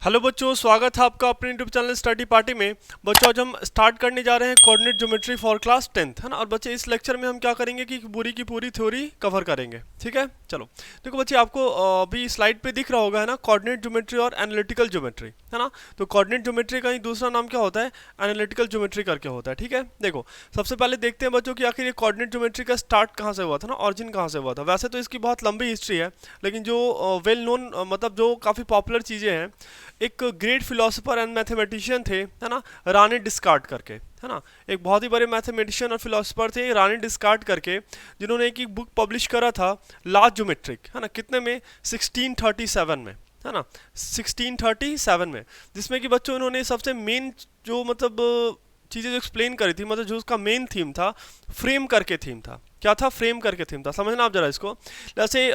Hello बच्चों, स्वागत है आपका अपने यूट्यूब चैनल स्टडी पार्टी में। बच्चों आज हम स्टार्ट करने जा रहे हैं coordinate geometry for class 10th, है ना। और बच्चे इस लेक्चर में हम क्या करेंगे कि पूरी की पूरी थ्योरी कवर करेंगे, ठीक है। चलो देखो बच्चे, आपको अभी स्लाइड पे दिख रहा होगा, है ना, कोऑर्डिनेट ज्योमेट्री और एनालिटिकल ज्योमेट्री, है ना। तो कोऑर्डिनेट ज्योमेट्री का ही दूसरा नाम क्या होता है, एनालिटिकल ज्योमेट्री करके होता है, ठीक है। देखो सबसे पहले देखते हैं बच्चों कि आखिर ये कोऑर्डिनेट ज्योमेट्री का स्टार्ट कहाँ से हुआ था ना, ऑरिजिन कहाँ से हुआ था। वैसे तो इसकी बहुत लंबी हिस्ट्री है, लेकिन जो वेल नोन मतलब जो काफ़ी पॉपुलर चीज़ें हैं, एक ग्रेट फिलोसोफर एंड मैथमेटिशियन थे, है ना, रानी डिस्कार्ट करके, है ना। एक बहुत ही बड़े मैथमेटिशियन और फिलोसोफर थे रानी डिस्कार्ट करके, जिन्होंने एक बुक पब्लिश करा था लार्ज ज्योमेट्रिक, है ना। कितने में, 1637 में, है ना, 1637 में। जिसमें कि बच्चों इन्होंने सबसे मेन जो मतलब चीज़ें जो एक्सप्लेन करी थी, मतलब जो उसका मेन थीम था, फ्रेम करके थीम था। क्या था, फ्रेम करके थीम था। समझना आप जरा इसको। जैसे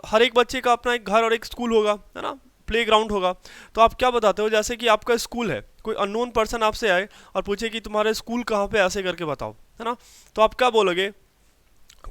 हर एक बच्चे का अपना एक घर और एक स्कूल होगा, है ना, प्ले ग्राउंड होगा। तो आप क्या बताते हो, जैसे कि आपका स्कूल है, कोई अननोन पर्सन आपसे आए और पूछे कि तुम्हारा स्कूल कहाँ पे, ऐसे करके बताओ, है ना। तो आप क्या बोलोगे,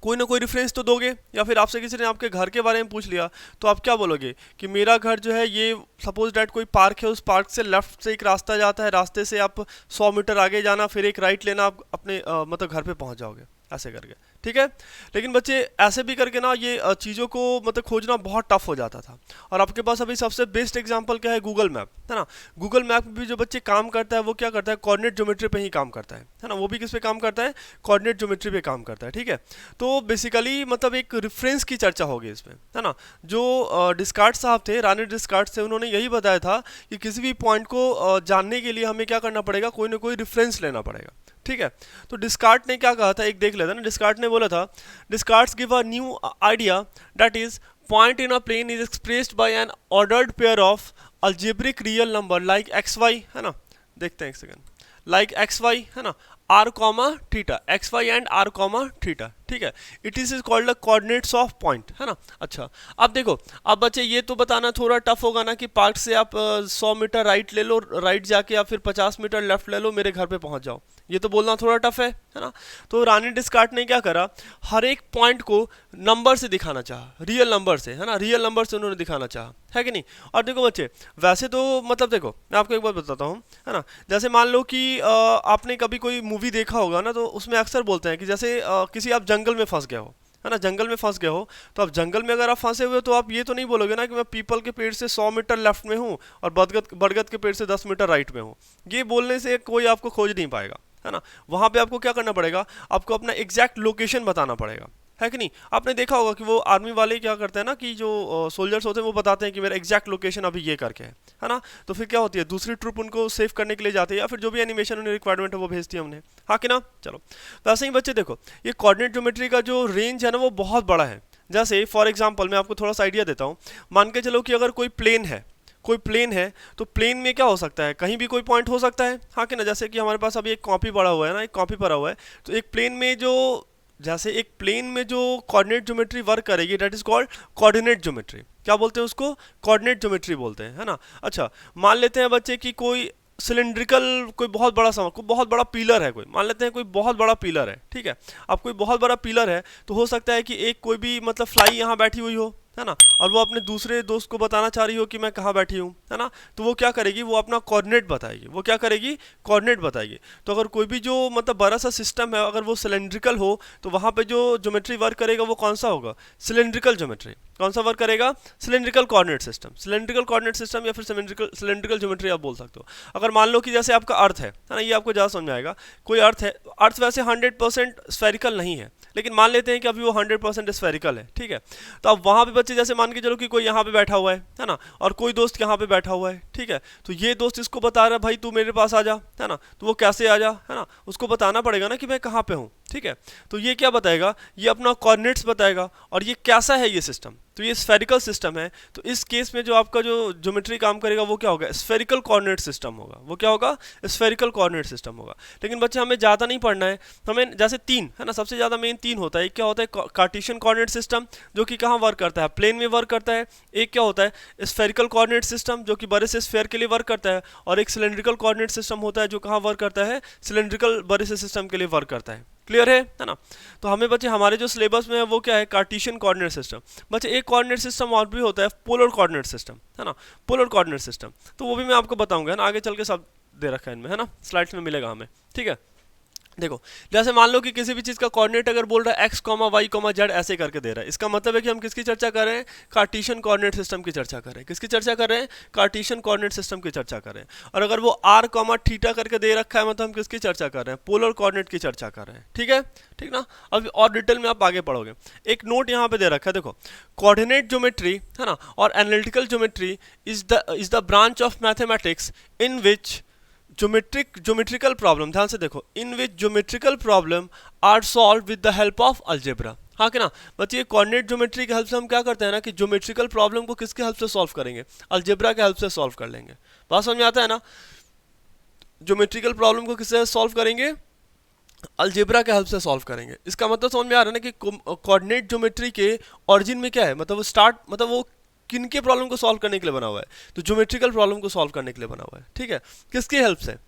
कोई ना कोई रेफरेंस तो दोगे। या फिर आपसे किसी ने आपके घर के बारे में पूछ लिया, तो आप क्या बोलोगे कि मेरा घर जो है ये, सपोज डैट कोई पार्क है, उस पार्क से लेफ्ट से एक रास्ता जाता है, रास्ते से आप 100 मीटर आगे जाना, फिर एक राइट लेना, आप अपने मतलब घर पे पहुंच जाओगे, ऐसे करके, ठीक है। लेकिन बच्चे ऐसे भी करके ना ये चीज़ों को मतलब खोजना बहुत टफ हो जाता था। और आपके पास अभी सबसे बेस्ट एग्जांपल क्या है, गूगल मैप, है ना। गूगल मैप में भी जो बच्चे काम करता है वो क्या करता है, कोऑर्डिनेट ज्योमेट्री पे ही काम करता है ना। वो भी किस पे काम करता है, कोऑर्डिनेट ज्योमेट्री पे काम करता है, ठीक है। तो बेसिकली मतलब एक रेफरेंस की चर्चा होगी इसमें, है ना। जो डिस्कार्ट साहब थे, रानी डिस्कार्ट से, उन्होंने यही बताया था कि किसी भी पॉइंट को जानने के लिए हमें क्या करना पड़ेगा, कोई ना कोई रेफरेंस लेना पड़ेगा, ठीक है। तो डिस्कार्ट ने क्या कहा था, एक देख लेते हैं ना। डिस्कार्ट ने बोला था, Descartes give a new idea that is point in a plane is expressed by an ordered pair of algebraic real number like X Y, है ना। देखते हैं एक सेकंड, लाइक एक्स वाई, है ना, R comma theta, X Y and R comma theta, ठीक है। It is called the coordinates of point, है ना। अच्छा, अब देखो, अब बच्चे ये तो बताना थोड़ा टफ होगा ना कि पार्क से आप 100 मीटर राइट ले लो, राइट जाके, या फिर 50 मीटर लेफ्ट ले लो, मेरे घर पे पहुंच जाओ। ये तो बोलना थोड़ा टफ है ना। तो रानी डिस्कार्ट ने क्या करा, हर एक पॉइंट को नंबर से दिखाना चाहा, रियल नंबर से, है ना, रियल नंबर से उन्होंने दिखाना चाहा, है कि नहीं। और देखो बच्चे, वैसे तो मतलब देखो, मैं आपको एक बात बताता हूँ, है ना। जैसे मान लो कि आपने कभी कोई मूवी देखा होगा ना, तो उसमें अक्सर बोलते हैं कि जैसे किसी आप जंगल में फंस गए हो, है ना, जंगल में फंस गए हो। तो आप जंगल में अगर आप फंसे हुए हो, तो आप ये तो नहीं बोलोगे ना कि मैं पीपल के पेड़ से 100 मीटर लेफ्ट में हूँ और बरगद के पेड़ से 10 मीटर राइट में हूँ। ये बोलने से कोई आपको खोज नहीं पाएगा, है ना। वहां पे आपको क्या करना पड़ेगा, आपको अपना एग्जैक्ट लोकेशन बताना पड़ेगा, है कि नहीं। आपने देखा होगा कि वो आर्मी वाले क्या करते हैं ना, कि जो सोल्जर्स होते हैं वो बताते हैं कि मेरा एग्जैक्ट लोकेशन अभी ये करके है ना। तो फिर क्या होती है, दूसरी ट्रुप उनको सेव करने के लिए जाती है, या फिर जो भी एनिमेशन उन्हें रिक्वायरमेंट है वो भेजती है हमने, हाँ कि ना। चलो, तो ऐसे ही बच्चे देखो, ये कोऑर्डिनेट ज्योमेट्री का जो रेंज है ना, वो बहुत बड़ा है। जैसे फॉर एग्जाम्पल मैं आपको थोड़ा सा आइडिया देता हूँ। मान के चलो कि अगर कोई प्लेन है, कोई प्लेन है, तो प्लेन में क्या हो सकता है, कहीं भी कोई पॉइंट हो सकता है, हाँ कि ना। जैसे कि हमारे पास अभी एक कॉपी पड़ा हुआ है ना, एक कॉपी पड़ा हुआ है। तो एक प्लेन में जो, जैसे एक प्लेन में जो कोऑर्डिनेट ज्योमेट्री वर्क करेगी, that is called coordinate geometry. क्या बोलते हैं उसको, कोऑर्डिनेट ज्योमेट्री बोलते हैं, है ना। अच्छा, मान लेते हैं बच्चे कि कोई सिलेंड्रिकल, कोई बहुत बड़ा कोई बहुत बड़ा पिलर है, कोई मान लेते हैं कोई बहुत बड़ा पिलर है, ठीक है। अब कोई बहुत बड़ा पिलर है, तो हो सकता है कि एक कोई भी मतलब फ्लाई यहाँ बैठी हुई हो, है ना, और वो अपने दूसरे दोस्त को बताना चाह रही हो कि मैं कहाँ बैठी हूँ, है ना। तो वो क्या करेगी, वो अपना कोऑर्डिनेट बताएगी, वो क्या करेगी, कोऑर्डिनेट बताएगी। तो अगर कोई भी जो मतलब बड़ा सा सिस्टम है, अगर वो सिलेंड्रिकल हो, तो वहाँ पे जो ज्योमेट्री वर्क करेगा वो कौन सा होगा, सिलेंड्रिकल ज्योमेट्री। कौन सा वर्क करेगा, cylindrical coordinate system, cylindrical coordinate system, या फिर सिलेंड्रिकल ज्योमेट्री आप बोल सकते हो। अगर मान लो कि जैसे आपका अर्थ है ना, ये आपको ज़्यादा समझ में आएगा। कोई अर्थ है, अर्थ वैसे 100% स्फेरिकल नहीं है, लेकिन मान लेते हैं कि अभी वो 100% स्फेरिकल है, ठीक है। तो अब वहाँ पे बच्चे, जैसे मान के चलो कि कोई यहाँ पे बैठा हुआ है ना, और कोई दोस्त यहाँ पे बैठा हुआ है, ठीक है। तो ये दोस्त इसको बता रहा है, भाई तू मेरे पास आ जा, है ना। तो वो कैसे आ जा, है ना, उसको बताना पड़ेगा ना कि मैं कहाँ पे हूँ, ठीक है। तो ये क्या बताएगा, ये अपना कोऑर्डिनेट्स बताएगा। और ये कैसा है ये सिस्टम, तो ये स्फेरिकल सिस्टम है। तो इस केस में जो आपका जो ज्योमेट्री काम करेगा वो क्या होगा, स्फेरिकल कोऑर्डिनेट सिस्टम होगा। वो क्या होगा, स्फेरिकल कोऑर्डिनेट सिस्टम होगा। लेकिन बच्चे हमें ज़्यादा नहीं पढ़ना है, हमें जैसे तीन, है ना, सबसे ज़्यादा मेन तीन होता है। एक क्या होता है, कार्टेशियन कोऑर्डिनेट सिस्टम, जो कि कहाँ वर्क करता है, प्लेन में वर्क करता है। एक क्या होता है, स्फेरिकल कोऑर्डिनेट सिस्टम, जो कि बड़े से स्फेयर के लिए वर्क करता है। और एक सिलेंड्रिकल कोऑर्डिनेट सिस्टम होता है, जो कहाँ वर्क करता है, सिलेंड्रिकल बड़े से सिस्टम के लिए वर्क करता है। क्लियर है ना। तो हमें बच्चे हमारे जो सिलेबस में है वो क्या है, कार्टेशियन कोऑर्डिनेट सिस्टम। बच्चे एक कोऑर्डिनेट सिस्टम और भी होता है, पोलर कोऑर्डिनेट सिस्टम, है ना, पोलर कोऑर्डिनेट सिस्टम, तो वो भी मैं आपको बताऊंगा, है ना, आगे चल के सब दे रखा है इनमें, है ना, स्लाइड्स में मिलेगा हमें, ठीक है। देखो, जैसे मान लो कि किसी भी चीज़ का कोऑर्डिनेट अगर बोल रहा है X comma Y comma Z ऐसे करके दे रहा है, इसका मतलब है कि हम किसकी चर्चा कर रहे हैं, कार्टेशियन कोऑर्डिनेट सिस्टम की चर्चा कर रहे हैं। किसकी चर्चा कर रहे हैं, कार्टेशियन कोऑर्डिनेट सिस्टम की चर्चा कर रहे हैं। और अगर वो आर कॉमा थीटा करके दे रखा है, मतलब हम किसकी चर्चा कर रहे हैं, पोलर कोऑर्डिनेट की चर्चा कर रहे हैं, ठीक है, ठीक ना। अब और डिटेल में आप आगे पढ़ोगे। एक नोट यहाँ पे दे रखा है, देखो, कोऑर्डिनेट ज्योमेट्री, है ना, और analytical geometry is the branch of mathematics in which geometrical problem, ध्यान से देखो, in which geometrical problem are solve with the help of algebra. हाँ कि ना बच्चे, कोऑर्डिनेट ज्योमेट्री की हेल्प से हम क्या करते हैं ना कि ज्योमेट्रिकल प्रॉब्लम को किसके हेल्प से सॉल्व करेंगे, अलजेब्रा के हेल्प से सॉल्व कर लेंगे। बात समझ में आता है ना, ज्योमेट्रिकल प्रॉब्लम को किससे सॉल्व करेंगे, अलजेब्रा के हेल्प से सॉल्व करेंगे। इसका मतलब समझ में आ रहा है ना कि कोऑर्डिनेट ज्योमेट्री के ओरिजिन में क्या है, मतलब वो स्टार्ट, मतलब वो किनके प्रॉब्लम को सॉल्व करने के लिए बना हुआ है, तो ज्योमेट्रिकल प्रॉब्लम को सॉल्व करने के लिए बना हुआ है, ठीक है। किसकी हेल्प से,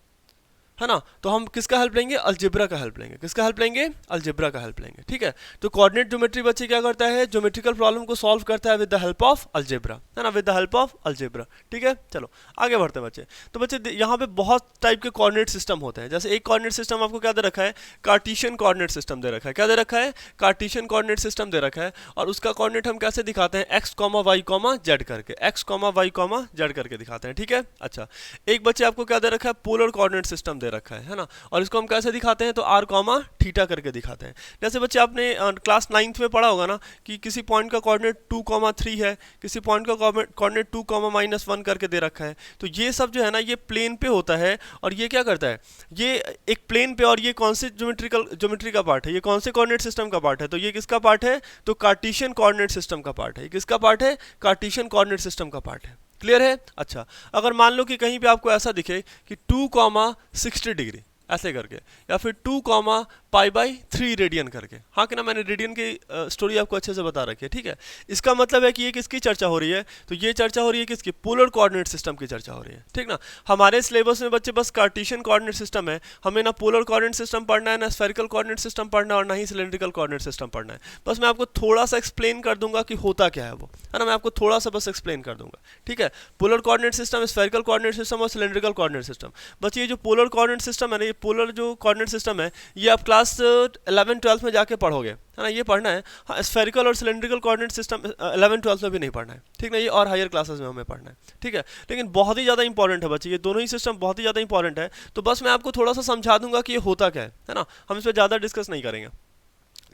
है ना, तो हम किसका हेल्प लेंगे, अलजेब्रा का हेल्प लेंगे। किसका हेल्प लेंगे, अलजेब्रा का हेल्प लेंगे, ठीक है। तो कोऑर्डिनेट ज्योमेट्री बच्चे क्या करता है, ज्योमेट्रिकल प्रॉब्लम को सॉल्व करता है with the help of algebra, है ना, with the help of algebra, ठीक है। चलो आगे बढ़ते हैं बच्चे। तो बच्चे यहाँ पे बहुत टाइप के कोऑर्डिनेट सिस्टम होते हैं। जैसे एक कोऑर्डिनेट सिस्टम आपको क्या दे रखा है, कार्टेशियन कोऑर्डिनेट सिस्टम दे रखा है। क्या दे रखा है, कार्टेशियन कोऑर्डिनेट सिस्टम दे रखा है। और उसका कोऑर्डिनेट हम कैसे दिखाते हैं, X comma Y comma Z करके, X comma Y comma Z करके दिखाते हैं, ठीक है। अच्छा, एक बच्चे आपको क्या दे रखा है, पोलर कोऑर्डिनेट सिस्टम दे रखा है ना, और इसको हम कैसे दिखाते हैं, तो आर कॉमा थीटा करके दिखाते हैं। जैसे बच्चे आपने क्लास 9th में पढ़ा होगा ना कि किसी पॉइंट का कोऑर्डिनेट 2,3 है, किसी पॉइंट का कोऑर्डिनेट 2,-1 करके दे रखा है। तो ये सब जो है ना, ये प्लेन पे होता है, और ये क्या करता है, ये एक प्लेन पे, और ये कौन से ज्योमेट्री का पार्ट है, ये कौन से कोऑर्डिनेट सिस्टम का पार्ट है, तो ये किसका पार्ट है, तो कार्टेशियन कोऑर्डिनेट सिस्टम का पार्ट है। ये किसका पार्ट है, कार्टेशियन कोऑर्डिनेट सिस्टम का पार्ट है। क्लियर है। अच्छा, अगर मान लो कि कहीं पे आपको ऐसा दिखे कि 2,60 डिग्री ऐसे करके, या फिर 2,π/3 रेडियन करके, हाँ कि ना, मैंने रेडियन की स्टोरी आपको अच्छे से बता रखी है, ठीक है। इसका मतलब है कि ये किसकी चर्चा हो रही है, तो ये चर्चा हो रही है किसकी, पोलर कोऑर्डिनेट सिस्टम की चर्चा हो रही है, ठीक ना। हमारे सिलेबस में बच्चे बस कार्टेशियन कोऑर्डिनेट सिस्टम है, हमें ना पोलर कोऑर्डिनेट सिस्टम पढ़ना है, ना स्फेरिकल कोऑर्डिनेट सिस्टम पढ़ना है, और ना ही सिलेंड्रिकल कोऑर्डिनेट सिस्टम पढ़ना है। बस मैं आपको थोड़ा सा एक्सप्लेन कर दूंगा कि होता क्या है वो, है ना, मैं आपको थोड़ा सा बस एक्सप्लेन कर दूंगा, ठीक है। Polar coordinate system, spherical coordinate system और सिलेंड्रिकल कोऑर्डिनेट सिस्टम। बस ये जो पोलर कोऑर्डिनेट सिस्टम है ना, ये पोलर जो कोऑर्डिनेट सिस्टम है, ये आप क्लास 11-12 में जाके पढ़ोगे, है ना, ये पढ़ना है। हाँ, स्फेरिकल और सिलेंड्रिकल कोऑर्डिनेट सिस्टम 11-12 में भी नहीं पढ़ना है, ठीक ना, ये और हायर क्लासेस में हमें पढ़ना है, ठीक है। लेकिन बहुत ही ज़्यादा इंपॉर्टेंट है बच्चे, ये दोनों ही सिस्टम बहुत ही ज़्यादा इंपॉर्टेंट है। तो बस मैं आपको थोड़ा सा समझा दूंगा कि ये होता क्या है ना, हम इस पर ज़्यादा डिस्कस नहीं करेंगे।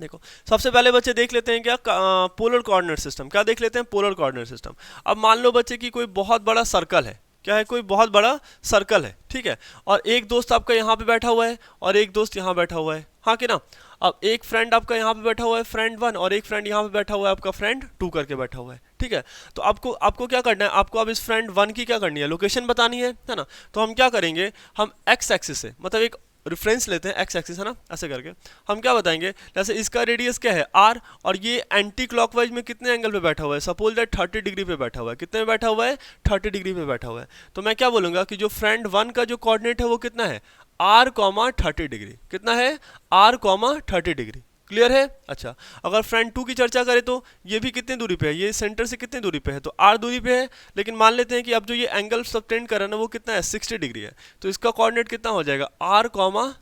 देखो, सबसे पहले बच्चे देख लेते हैं क्या, पोलर कोऑर्डिनेट सिस्टम। क्या देख लेते हैं, पोलर कोऑर्डिनेट सिस्टम। अब मान लो बच्चे की कोई बहुत बड़ा सर्कल है, क्या है, कोई बहुत बड़ा सर्कल है, ठीक है, और एक दोस्त आपका यहाँ पे बैठा हुआ है, और एक दोस्त यहाँ बैठा हुआ है, हाँ कि ना। अब एक फ्रेंड आपका यहाँ पे बैठा हुआ है, फ्रेंड 1, और एक फ्रेंड यहाँ पे बैठा हुआ है, आपका फ्रेंड 2 करके बैठा हुआ है, ठीक है। तो आपको क्या करना है, आपको अब इस फ्रेंड 1 की क्या करनी है, लोकेशन बतानी है ना। तो हम क्या करेंगे, हम एक्स एक्सिस से, मतलब एक रेफरेंस लेते हैं, एक्स एक्सिस, है ना, ऐसे करके हम क्या बताएंगे, जैसे इसका रेडियस क्या है, आर, और ये एंटी क्लॉकवाइज में कितने एंगल पे बैठा हुआ है, सपोज दैट 30 डिग्री पे बैठा हुआ है। कितने पे बैठा हुआ है, 30 डिग्री पे बैठा हुआ है। तो मैं क्या बोलूँगा कि जो फ्रेंड 1 का जो कोऑर्डिनेट है वो कितना है, r, 30 डिग्री। कितना है, r, 30 डिग्री। क्लियर है। अच्छा, अगर फ्रेंड 2 की चर्चा करें तो ये भी कितनी दूरी पे है, ये सेंटर से कितनी दूरी पे है, तो r दूरी पे है। लेकिन मान लेते हैं कि अब जो ये एंगल सबटेंड कर रहा है ना, वो कितना है, 60 डिग्री है। तो इसका कोऑर्डिनेट कितना हो जाएगा, r,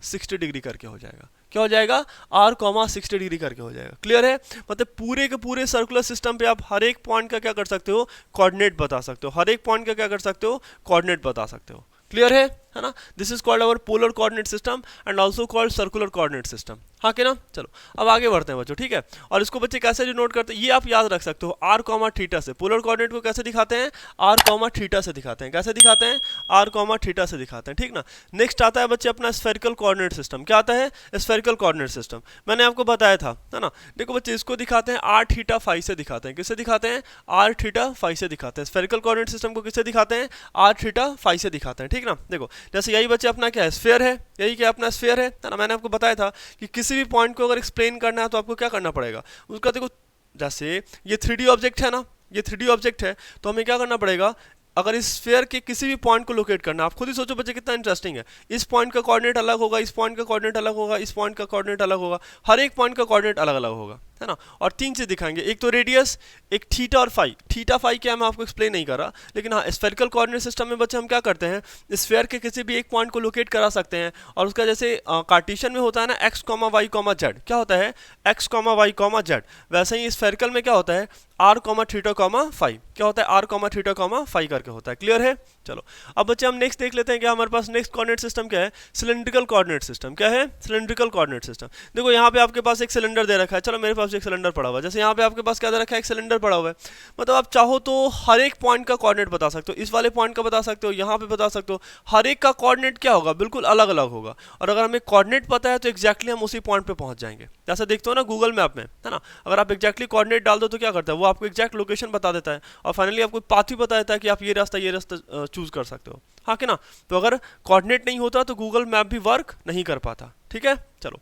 60 डिग्री करके हो जाएगा। क्या हो जाएगा, r, 60 डिग्री करके हो जाएगा। क्लियर है। मतलब पूरे के पूरे सर्कुलर सिस्टम पे आप हर एक पॉइंट का क्या कर सकते हो, कोऑर्डिनेट बता सकते हो। हर एक पॉइंट का क्या कर सकते हो, कोऑर्डिनेट बता सकते हो। क्लियर है ना। This is called our polar coordinate system and also called circular coordinate system. हाँ कि ना। चलो अब आगे बढ़ते हैं बच्चों, ठीक है। और इसको बच्चे कैसे डिनोट करते हैं, ये आप याद रख सकते हो, r, थीटा से। पोलर कोऑर्डिनेट को कैसे दिखाते हैं, r, थीटा से दिखाते हैं। कैसे दिखाते हैं, r, थीटा से दिखाते हैं, ठीक ना। नेक्स्ट आता है बच्चे अपना स्फेरिकल कोऑर्डिनेट सिस्टम। क्या आता है, स्फेरिकल कोऑर्डिनेट सिस्टम। मैंने आपको बताया था, है ना। देखो बच्चे, इसको दिखाते हैं r, थीटा, फाई से दिखाते हैं। किससे दिखाते हैं, r, थीटा, फाई से दिखाते हैं। स्फेरिकल कोऑर्डिनेट सिस्टम को किससे दिखाते हैं, r, थीटा, फाई से दिखाते हैं, ठीक ना। देखो जैसे यही बच्चे अपना क्या है, स्फीयर है। यही क्या अपना स्फीयर है ना। मैंने आपको बताया था कि किसी भी पॉइंट को अगर एक्सप्लेन करना है तो आपको क्या करना पड़ेगा उसका। देखो जैसे ये 3D ऑब्जेक्ट है ना, ये 3D ऑब्जेक्ट है, तो हमें क्या करना पड़ेगा, अगर इस स्फीयर के किसी भी पॉइंट को लोकेट करना, आप खुद ही सोचो बच्चे कितना इंटरेस्टिंग है। इस पॉइंट का कोऑर्डिनेट अलग होगा, इस पॉइंट का कोऑर्डिनेट अलग होगा, इस पॉइंट का कोऑर्डिनेट अलग होगा, हर एक पॉइंट का कोऑर्डिनेट अलग अलग होगा, है ना। और तीन चीज दिखाएंगे, एक तो रेडियस, एक थीटा और फाई। थीटा फाई क्या मैं आपको एक्सप्लेन नहीं कर रहा, लेकिन हाँ स्फेरिकल कोऑर्डिनेट सिस्टम में बच्चे हम क्या करते हैं, स्फीयर के किसी भी एक पॉइंट को लोकेट करा सकते हैं और उसका जैसे कार्टेशियन में होता है ना X comma Y comma Z, क्या होता है X comma Y comma Z, वैसे ही स्फेरिकल में क्या होता है R comma theta comma phi, क्या होता है R comma theta comma phi करके होता है। क्लियर है। चलो अब बच्चे हम नेक्स्ट देख लेते हैं, क्या हमारे पास नेक्स्ट कोऑर्डिनेट सिस्टम क्या है, सिलेंड्रिकल कोऑर्डिनेट सिस्टम। क्या है सिलेंड्रिकल कोऑर्डिनेट सिस्टम। देखो यहाँ पे आपके पास एक सिलेंडर दे रखा है, चलो मेरे पास एक सिलेंडर पड़ा हुआ है, जैसे यहाँ पे आपके पास क्या दे रखा है एक सिलेंडर पड़ा हुआ है, मतलब आप चाहो तो हर एक पॉइंट का कोऑर्डिनेट बता सकते हो, इस वाले पॉइंट का बता सकते हो, यहाँ पे बता सकते हो, हर एक का कोऑर्डिनेट क्या होगा बिल्कुल अलग अलग होगा। और अगर हमें कोऑर्डिनेट पता है तो एक्जैक्टली हम उसी पॉइंट पे पहुंच जाएंगे। जैसे देखते हो ना गूगल मैप में, है ना, अगर आप एक्जैक्टली कोऑर्डिनेट डाल दो तो क्या करता है वो आपको एक्जैक्ट लोकेशन बता देता है और फाइनली आपको पाथ भी बता देता है कि आप ये रास्ता चूज कर सकते हो, हाँ कि ना। तो अगर कोऑर्डिनेट नहीं होता तो गूगल मैप भी वर्क नहीं कर पाता। ठीक है चलो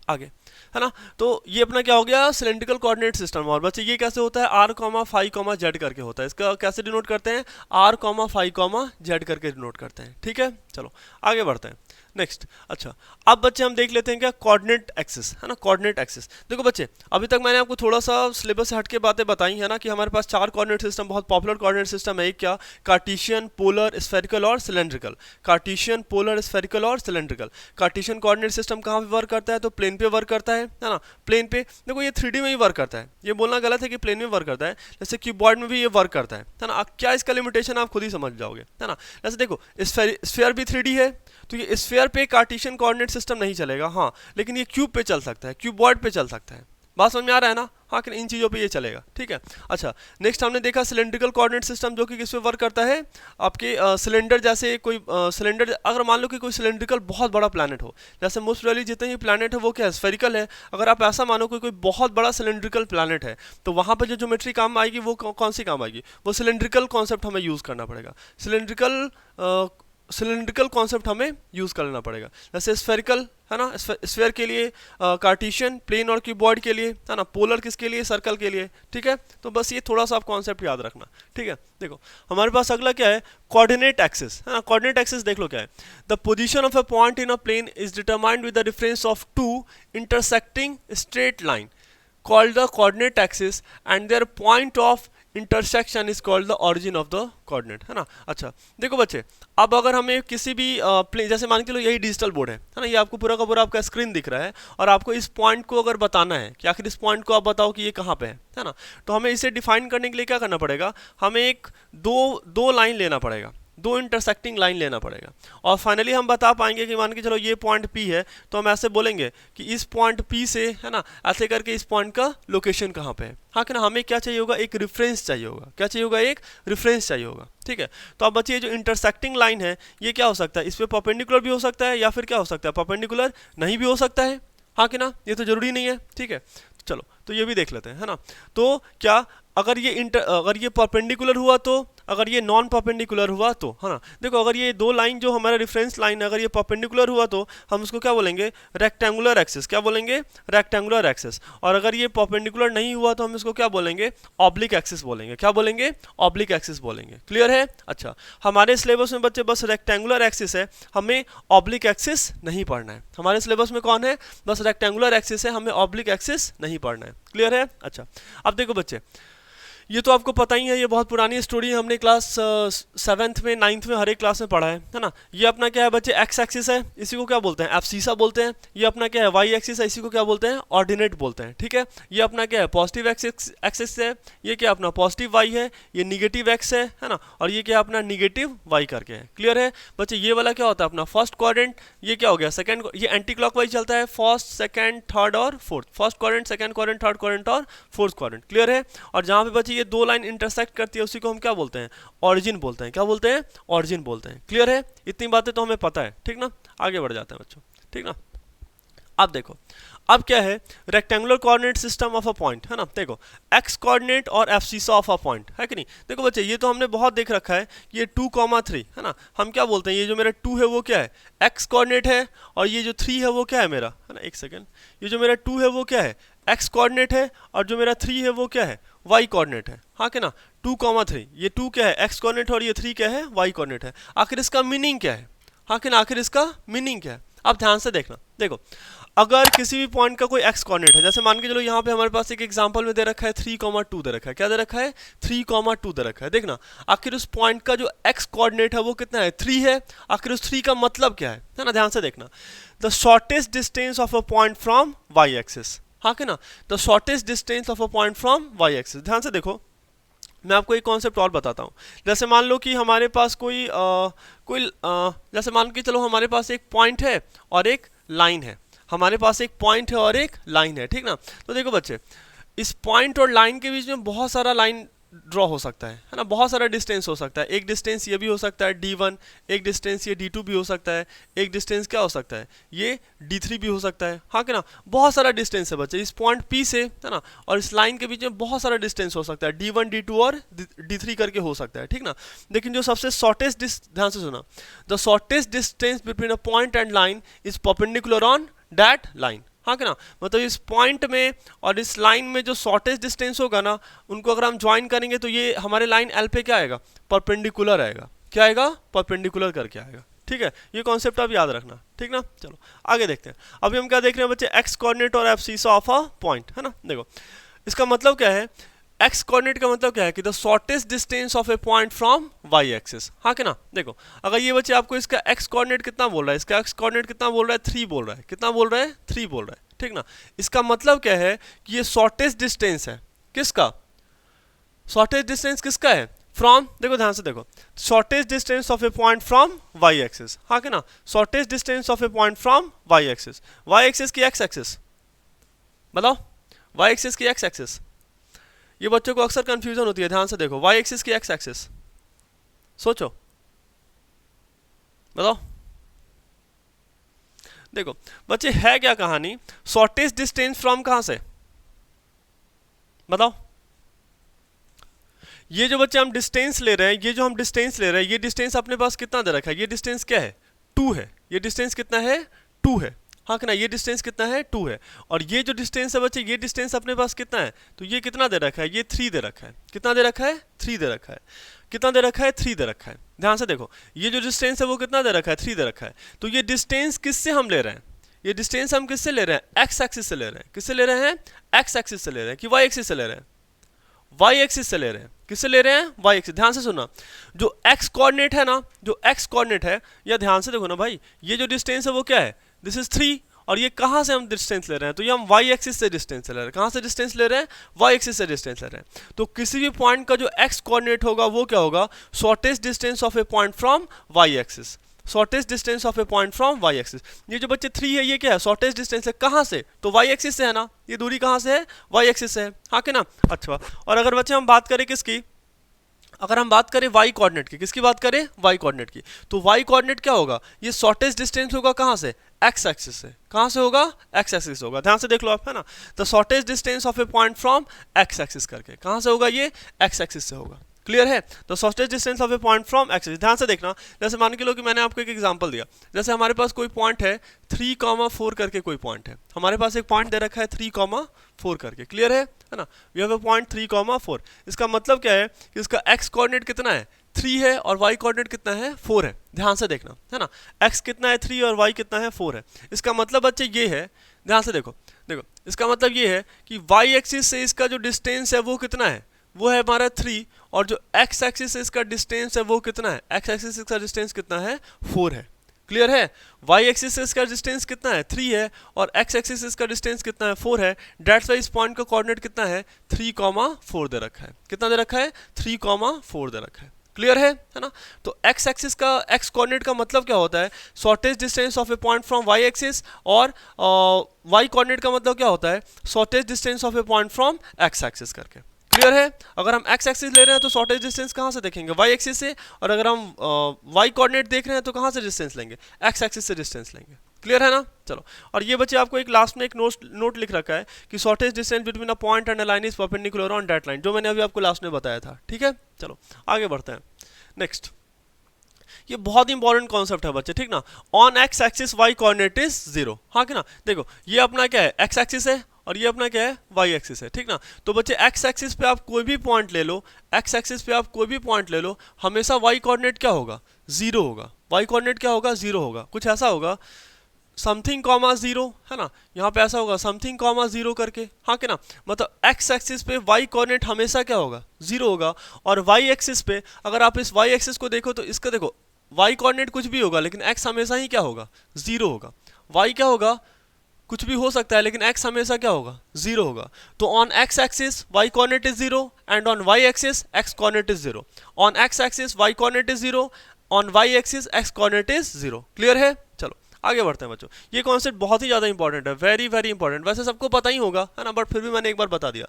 आगे, है ना। तो ये अपना क्या हो गया सिलेंड्रिकल कोऑर्डिनेट सिस्टम। और बच्चे ये कैसे होता है R comma phi comma Z करके होता है, इसका कैसे डिनोट करते हैं R comma phi comma Z करके डिनोट करते हैं। ठीक है चलो आगे बढ़ते हैं नेक्स्ट। अच्छा अब बच्चे हम देख लेते हैं क्या कोऑर्डिनेट एक्सिस, है ना, कोऑर्डिनेट एक्सिस। देखो बच्चे अभी तक मैंने आपको थोड़ा सा सिलेबस से हटके बातें बताई है ना कि हमारे पास चार कोऑर्डिनेट सिस्टम, बहुत पॉपुलर कोऑर्डिनेट सिस्टम है। एक क्या कार्टेशियन, पोलर, स्फेरिकल और सिलेंड्रिकल। कार्टेशियन, पोलर, स्फेरिकल और सिलेंड्रिकल। कार्टेशियन कोऑर्डिनेट सिस्टम कहाँ पे वर्क करता है तो प्लेन पे वर्क करता है ना। प्लेन पे देखो ये 3D में ही वर्क करता है, ये बोलना गलत है कि प्लेन में वर्क करता है, जैसे क्यूबॉइड में भी ये वर्क करता है ना। क्या इसका लिमिटेशन आप खुद ही समझ जाओगे, है ना। जैसे देखो स्फीयर भी 3D है तो ये स्फीयर पे कार्टेशियन कोऑर्डिनेट सिस्टम नहीं चलेगा, हाँ, लेकिन ये क्यूब पे चल सकता है, क्यूबॉइड पे चल सकता है। बात समझ में आ रहा है ना, हाँ कि इन चीज़ों पे ये चलेगा। ठीक है अच्छा नेक्स्ट हमने देखा सिलेंड्रिकल कोऑर्डिनेट सिस्टम जो कि किस पे वर्क करता है आपके सिलेंडर, जैसे कोई सिलेंडर, अगर मान लो कि कोई सिलेंड्रिकल बहुत बड़ा प्लैनेट हो, जैसे मोस्ट प्रोबेबली जितने ही प्लैनेट है वो क्या है स्फेरिकल है। अगर आप ऐसा मानो कोई बहुत बड़ा सिलेंड्रिकल प्लैनेट है तो वहाँ पर जो ज्योमेट्री काम आएगी वो कौन सी काम आएगी, वो सिलेंड्रिकल कॉन्सेप्ट हमें यूज़ करना पड़ेगा। सिलेंड्रिकल कॉन्सेप्ट हमें यूज़ कर लेना पड़ेगा। जैसे स्फेरिकल है ना, स्फेयर के लिए कार्टेशियन, प्लेन और क्यूबॉइड के लिए, है ना, पोलर किसके लिए सर्कल के लिए। ठीक है तो बस ये थोड़ा सा आप कॉन्सेप्ट याद रखना। ठीक है देखो हमारे पास अगला क्या है कोऑर्डिनेट एक्सिस, है ना। कोऑर्डिनेट एक्सिस देख लो क्या है, the position of a point in a plane is determined with the difference of two intersecting straight line called the coordinate axis and their point of intersection is called the origin of the coordinate, है ना। अच्छा देखो बच्चे अब अगर हमें किसी भी जैसे मान के लो यही डिजिटल बोर्ड है ना, ये आपको पूरा का पूरा आपका स्क्रीन दिख रहा है और आपको इस पॉइंट को अगर बताना है कि आखिर इस पॉइंट को आप बताओ कि ये कहाँ पे है ना, तो हमें इसे डिफाइन करने के लिए क्या करना पड़ेगा, हमें एक दो लाइन लेना पड़ेगा, दो इंटरसेक्टिंग लाइन लेना पड़ेगा और फाइनली हम बता पाएंगे कि मान के चलो ये पॉइंट P है तो हम ऐसे बोलेंगे कि इस पॉइंट P से, है ना, ऐसे करके इस पॉइंट का लोकेशन कहाँ पे है। हाँ कि ना, हमें क्या चाहिए होगा एक रेफरेंस चाहिए होगा, क्या चाहिए होगा एक रेफरेंस चाहिए होगा। ठीक है तो अब बच्चे जो इंटरसेक्टिंग लाइन है ये क्या हो सकता है, इस पर परपेंडिकुलर भी हो सकता है या फिर क्या हो सकता है परपेंडिकुलर नहीं भी हो सकता है, हाँ कि ना, ये तो जरूरी नहीं है। ठीक है चलो तो ये भी देख लेते हैं, है ना। तो क्या अगर ये परपेंडिकुलर हुआ तो, अगर ये नॉन परपेंडिकुलर हुआ तो, है ना। देखो अगर ये दो लाइन जो हमारा रेफरेंस लाइन है अगर ये परपेंडिकुलर हुआ तो हम उसको क्या बोलेंगे रेक्टेंगुलर एक्सिस, क्या बोलेंगे रेक्टेंगुलर एक्सिस। और अगर ये परपेंडिकुलर नहीं हुआ तो हम इसको क्या बोलेंगे ऑब्लिक एक्सिस बोलेंगे, क्या बोलेंगे ऑब्लिक एक्सिस बोलेंगे। क्लियर है। अच्छा हमारे सिलेबस में बच्चे बस रेक्टेंगुलर एक्सिस है, हमें ऑब्लिक एक्सिस नहीं पढ़ना है। हमारे सिलेबस में कौन है बस रेक्टेंगुलर एक्सिस है, हमें ऑब्लिक एक्सिस नहीं पढ़ना है। क्लियर है। अच्छा अब देखो बच्चे ये तो आपको पता ही है, ये बहुत पुरानी स्टोरी है, हमने क्लास 7th में 9th में हर एक क्लास में पढ़ा है ना। ये अपना क्या है बच्चे एक्स एक्सिस है, इसी को क्या बोलते हैं एब्सिसा बोलते हैं। ये अपना क्या है वाई एक्सिस है, इसी को क्या बोलते हैं ऑर्डिनेट बोलते हैं। ठीक है ये अपना क्या है पॉजिटिव एक्सिस है, ये क्या अपना पॉजिटिव वाई है, ये निगेटिव एक्स है ना, और ये क्या अपना निगेटिव वाई करके है। क्लियर है बच्चे। ये वाला क्या होता है अपना फर्स्ट क्वाड्रेंट, ये क्या हो गया सेकंड, ये एंटी क्लॉकवाइज चलता है फर्स्ट सेकंड थर्ड और fourth, first quadrant second quadrant third quadrant और फोर्थ क्वाड्रेंट। क्लियर है। और जहाँ पे बच्चे ये दो लाइन इंटरसेक्ट करती है उसी को हम क्या बोलते हैं ऑरिजिन बोलते हैं, क्या बोलते हैं ऑरिजिन बोलते हैं। क्लियर है। इतनी बातें तो हमें पता है। ठीक ना आगे बढ़ जाते हैं बच्चों। ठीक ना अब देखो अब क्या है rectangular coordinate system of a point, है ना। देखो एक्स कोऑर्डिनेट और एब्सिसा ऑफ अ पॉइंट है कि नहीं। देखो बच्चे ये तो हमने बहुत देख रखा है, ये 2,3 है ना, हम क्या बोलते हैं ये जो मेरा 2 है वो क्या है एक्स कोऑर्डिनेट है और ये जो 3 है वो क्या है मेरा, है ना, एक सेकेंड, ये जो मेरा 2 है वो क्या है एक्स कोऑर्डिनेट है और जो मेरा 3 है वो क्या है वाई कोऑर्डिनेट है, हाँ कि ना। 2,3, ये 2 क्या है x कोऑर्डिनेट और ये 3 क्या है y कोऑर्डिनेट है। आखिर इसका मीनिंग क्या है? हाँ कि ना, आखिर इसका मीनिंग क्या है? अब ध्यान से देखना, देखो अगर किसी भी पॉइंट का कोई x कोऑर्डिनेट है, जैसे मान के चलो यहाँ पे हमारे पास एक एग्जांपल में दे रखा है 3,2 दे रखा है। क्या दे रखा है? 3,2 दे रखा है। देखना आखिर उस पॉइंट का जो x कोऑर्डिनेट है वो कितना है? 3 है। आखिर उस 3 का मतलब क्या है ना? ध्यान से देखना, the shortest distance of a point from y axis. हाँ कि ना, the shortest distance of a point from y axis. ध्यान से देखो, मैं आपको एक कॉन्सेप्ट और बताता हूँ। जैसे मान लो कि हमारे पास जैसे मान के चलो हमारे पास एक पॉइंट है और एक लाइन है। हमारे पास एक पॉइंट है और एक लाइन है, ठीक ना। तो देखो बच्चे, इस पॉइंट और लाइन के बीच में बहुत सारा लाइन ड्रॉ हो सकता है ना, बहुत सारा डिस्टेंस हो सकता है। एक डिस्टेंस ये भी हो सकता है d1, एक डिस्टेंस ये d2 भी हो सकता है, एक डिस्टेंस क्या हो सकता है? ये d3 भी हो सकता है। हाँ कि ना, बहुत सारा डिस्टेंस है बच्चे इस पॉइंट P से, है ना, और इस लाइन के बीच में बहुत सारा डिस्टेंस हो सकता है, d1, d2 और d3 करके हो सकता है, ठीक ना। लेकिन जो सबसे शॉर्टेस्ट ध्यान से सुना, the shortest distance between a point and line is perpendicular on that line. हाँ कि ना, मतलब इस पॉइंट में और इस लाइन में जो शॉर्टेस्ट डिस्टेंस होगा ना, उनको अगर हम ज्वाइन करेंगे तो ये हमारे लाइन एल पे क्या आएगा? परपेंडिकुलर आएगा। क्या आएगा? परपेंडिकुलर करके आएगा, ठीक है। ये कॉन्सेप्ट आप याद रखना, ठीक ना। चलो आगे देखते हैं। अभी हम क्या देख रहे हैं बच्चे? एक्स कोऑर्डिनेट और एब्सिसा ऑफ अ पॉइंट, है ना। देखो इसका मतलब क्या है? एक्स कोऑर्डिनेट का मतलब क्या है कि the shortest distance of a point from Y axis. हाँ कि ना, देखो अगर ये बच्चे आपको इसका एक्स कोऑर्डिनेट कितना बोल रहा है, इसका एक्स कोऑर्डिनेट कितना बोल रहा है? 3 बोल रहा है। कितना बोल रहा है? 3 बोल रहा है, ठीक ना। इसका मतलब क्या है कि ये शॉर्टेस्ट डिस्टेंस है किसका? शॉर्टेस्ट डिस्टेंस किसका है? फ्रॉम, देखो ध्यान से देखो, shortest distance of a point from Y axis. हाँ कि ना, shortest distance of a point from Y axis. Y axis की एक्स एक्सिस बताओ, वाई एक्सिस की एक्स एक्सिस। ये बच्चों को अक्सर कंफ्यूजन होती है, ध्यान से देखो, वाई एक्सिस की एक्स एक्सिस सोचो, बताओ। देखो बच्चे है क्या कहानी? शॉर्टेस्ट डिस्टेंस फ्रॉम कहां से? बताओ। ये जो बच्चे हम डिस्टेंस ले रहे हैं, ये जो हम डिस्टेंस ले रहे हैं, ये डिस्टेंस अपने पास कितना दे रखा है? ये डिस्टेंस क्या है? 2 है। ये डिस्टेंस कितना है? 2 है। हाँ कि ना, ये डिस्टेंस कितना है? 2 है। और ये जो डिस्टेंस है बच्चे, ये डिस्टेंस अपने पास कितना है? तो ये कितना दे रखा है? ये 3 दे रखा है। कितना दे रखा है? 3 दे रखा है। कितना दे रखा है? 3 दे रखा है। ध्यान से देखो, ये जो डिस्टेंस है वो कितना दे रखा है? 3 दे रखा है। तो ये डिस्टेंस किससे हम ले रहे हैं? ये डिस्टेंस हम किससे ले रहे हैं? एक्स एक्सिस से ले रहे हैं। किससे ले रहे हैं? एक्स एक्सिस से ले रहे हैं कि वाई एक्सिस से ले रहे हैं? वाई एक्सिस से ले रहे हैं। किससे ले रहे हैं? Y axis. ध्यान से सुनना, जो एक्स कोऑर्डिनेट है ना, जो एक्स कोऑर्डिनेट है, या ध्यान से देखो ना भाई, ये जो डिस्टेंस है वो क्या है? This is 3। और ये कहां से हम डिस्टेंस ले रहे हैं? तो ये हम वाई एक्सिस से डिस्टेंस ले रहे हैं। कहां से डिस्टेंस ले रहे हैं? वाई एक्सिस से डिस्टेंस ले रहे हैं। तो किसी भी पॉइंट का जो एक्स कोऑर्डिनेट होगा वो क्या होगा? Shortest distance of a point from Y axis. Shortest distance of a point from Y axis. ये जो बच्चे 3 है, ये क्या है? शॉर्टेस्ट डिस्टेंस है। कहां से? तो वाई एक्सिस से है ना। ये दूरी कहां से है? वाई एक्सिस से है। हाँ कि ना। अच्छा, और अगर बच्चे हम बात करें किसकी? अगर हम बात करें वाई कोऑर्डिनेट की, किसकी बात करें? वाई कोऑर्डिनेट की, तो वाई कोऑर्डिनेट क्या होगा? ये शॉर्टेस्ट डिस्टेंस होगा कहां से? एक्स एक्सिस से। कहां से होगा? एक्स एक्सिस होगा। ध्यान से देख लो आप, है ना। The shortest distance of a point from X axis करके कहां से होगा? ये एक्स एक्सिस से होगा। क्लियर है? तो shortest distance of a point from axis. ध्यान से देखना, जैसे मान के लो कि मैंने आपको एक एग्जांपल दिया, जैसे हमारे पास कोई पॉइंट है 3,4 करके कोई पॉइंट है। हमारे पास एक पॉइंट दे रखा है 3,4 करके। क्लियर है ना। We have a point 3,4। इसका मतलब क्या है कि इसका एक्स कोऑर्डिनेट कितना है? 3 है और वाई कोऑर्डिनेट कितना है? 4 है। ध्यान से देखना, है ना। एक्स कितना है? 3 और वाई कितना है? 4 है। इसका मतलब बच्चे ये है, ध्यान से देखो, देखो इसका मतलब ये है कि वाई एक्सिस से इसका जो डिस्टेंस है वो कितना है? वो है हमारा 3। और जो एक्स एक्सिस से इसका डिस्टेंस है वो कितना है? एक्स एक्सिस से इसका डिस्टेंस कितना है? 4 है। क्लियर है? वाई एक्सिस से इसका डिस्टेंस कितना है? 3 है। और एक्स एक्सिस से इसका डिस्टेंस कितना है? 4 है। डेट्स वाई इस पॉइंट का कोऑर्डिनेट कितना है? 3,4 दे रखा है। कितना दे रखा है? 3,4 दे रखा है। क्लियर है ना। तो एक्स एक्सिस का एक्स कोऑर्डिनेट का मतलब क्या होता है? Shortest distance of a point from Y axis. और वाई कोऑर्डिनेट का मतलब क्या होता है? Shortest distance of a point from X axis करके। क्लियर है? अगर हम एक्स एक्सिस ले रहे हैं तो शॉर्टेस्ट डिस्टेंस कहां से देखेंगे? वाई एक्सिस से। और अगर हम वाई कोऑर्डिनेट देख रहे हैं तो कहां से डिस्टेंस लेंगे? एक्स एक्सिस से डिस्टेंस लेंगे। क्लियर है ना। चलो, और ये बच्चे आपको एक लास्ट में एक नोट लिख रखा है कि shortest distance between a point and a line is perpendicular on that line, जो मैंने अभी आपको लास्ट में बताया था। ठीक है, चलो आगे बढ़ते हैं। नेक्स्ट, ये बहुत इंपॉर्टेंट कॉन्सेप्ट है बच्चे, ठीक ना। On X axis Y coordinate is 0। हाँ कि ना। देखो ये अपना क्या है? एक्स एक्सिस है और ये अपना क्या है, वाई एक्सिस है, ठीक ना। तो बच्चे एक्स एक्सिस पे आप कोई भी पॉइंट ले लो, एक्स एक्सिस पे आप कोई भी पॉइंट ले लो, हमेशा वाई कोऑर्डिनेट क्या होगा, जीरो होगा। वाई कोऑर्डिनेट क्या होगा, जीरो होगा। कुछ ऐसा होगा समथिंग कॉमा जीरो, है ना, यहाँ पे ऐसा होगा समथिंग कॉमा जीरो करके, हाँ कि ना। मतलब एक्स एक्सिस पे वाई कोऑर्डिनेट हमेशा क्या होगा, जीरो होगा। और वाई एक्सिस पे अगर आप इस वाई एक्सिस को देखो तो इसका देखो वाई कोऑर्डिनेट कुछ भी होगा लेकिन एक्स हमेशा ही क्या होगा, जीरो होगा। वाई क्या होगा, कुछ भी हो सकता है लेकिन एक्स हमेशा क्या होगा, जीरो होगा। तो on X axis Y coordinate is zero and on Y axis X coordinate is zero. On X axis Y coordinate is zero, on Y axis X coordinate is zero. Clear है, चलो आगे बढ़ते हैं बच्चों। ये concept बहुत ही ज़्यादा important है, वेरी वेरी इंपॉर्टेंट। वैसे सबको पता ही होगा, है ना, बट फिर भी मैंने एक बार बता दिया।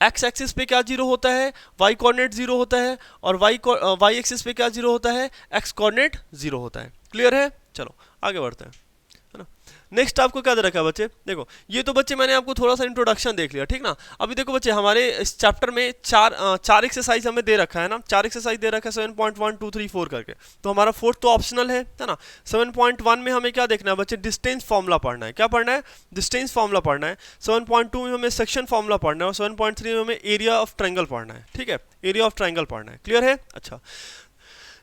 एक्स एक्सिस पे क्या जीरो होता है, वाई कोऑर्डिनेट जीरो होता है, और वाई एक्सिस पे क्या जीरो होता है, एक्स कोऑर्डिनेट जीरो होता है। क्लियर है, चलो आगे बढ़ते हैं, है ना। नेक्स्ट आपको क्या दे रखा है बच्चे, देखो ये तो बच्चे मैंने आपको थोड़ा सा इंट्रोडक्शन देख लिया, ठीक ना। अभी देखो बच्चे हमारे इस चैप्टर में चार एक्सरसाइज हमें दे रखा है ना, 4 एक्सरसाइज दे रखा है 7.1 2 3 4 करके। तो हमारा फोर्थ तो ऑप्शनल है ना। 7.1 में हमें क्या देखना है बच्चे, डिस्टेंस फॉर्मूला पढ़ना है। क्या पढ़ना है, डिस्टेंस फॉर्मूला पढ़ना है। 7.2 में हमें सेक्शन फॉर्मूला पढ़ना है और 7.3 में हमें एरिया ऑफ ट्रायंगल पढ़ना है, ठीक है, एरिया ऑफ ट्रायंगल पढ़ना है। क्लियर है, अच्छा।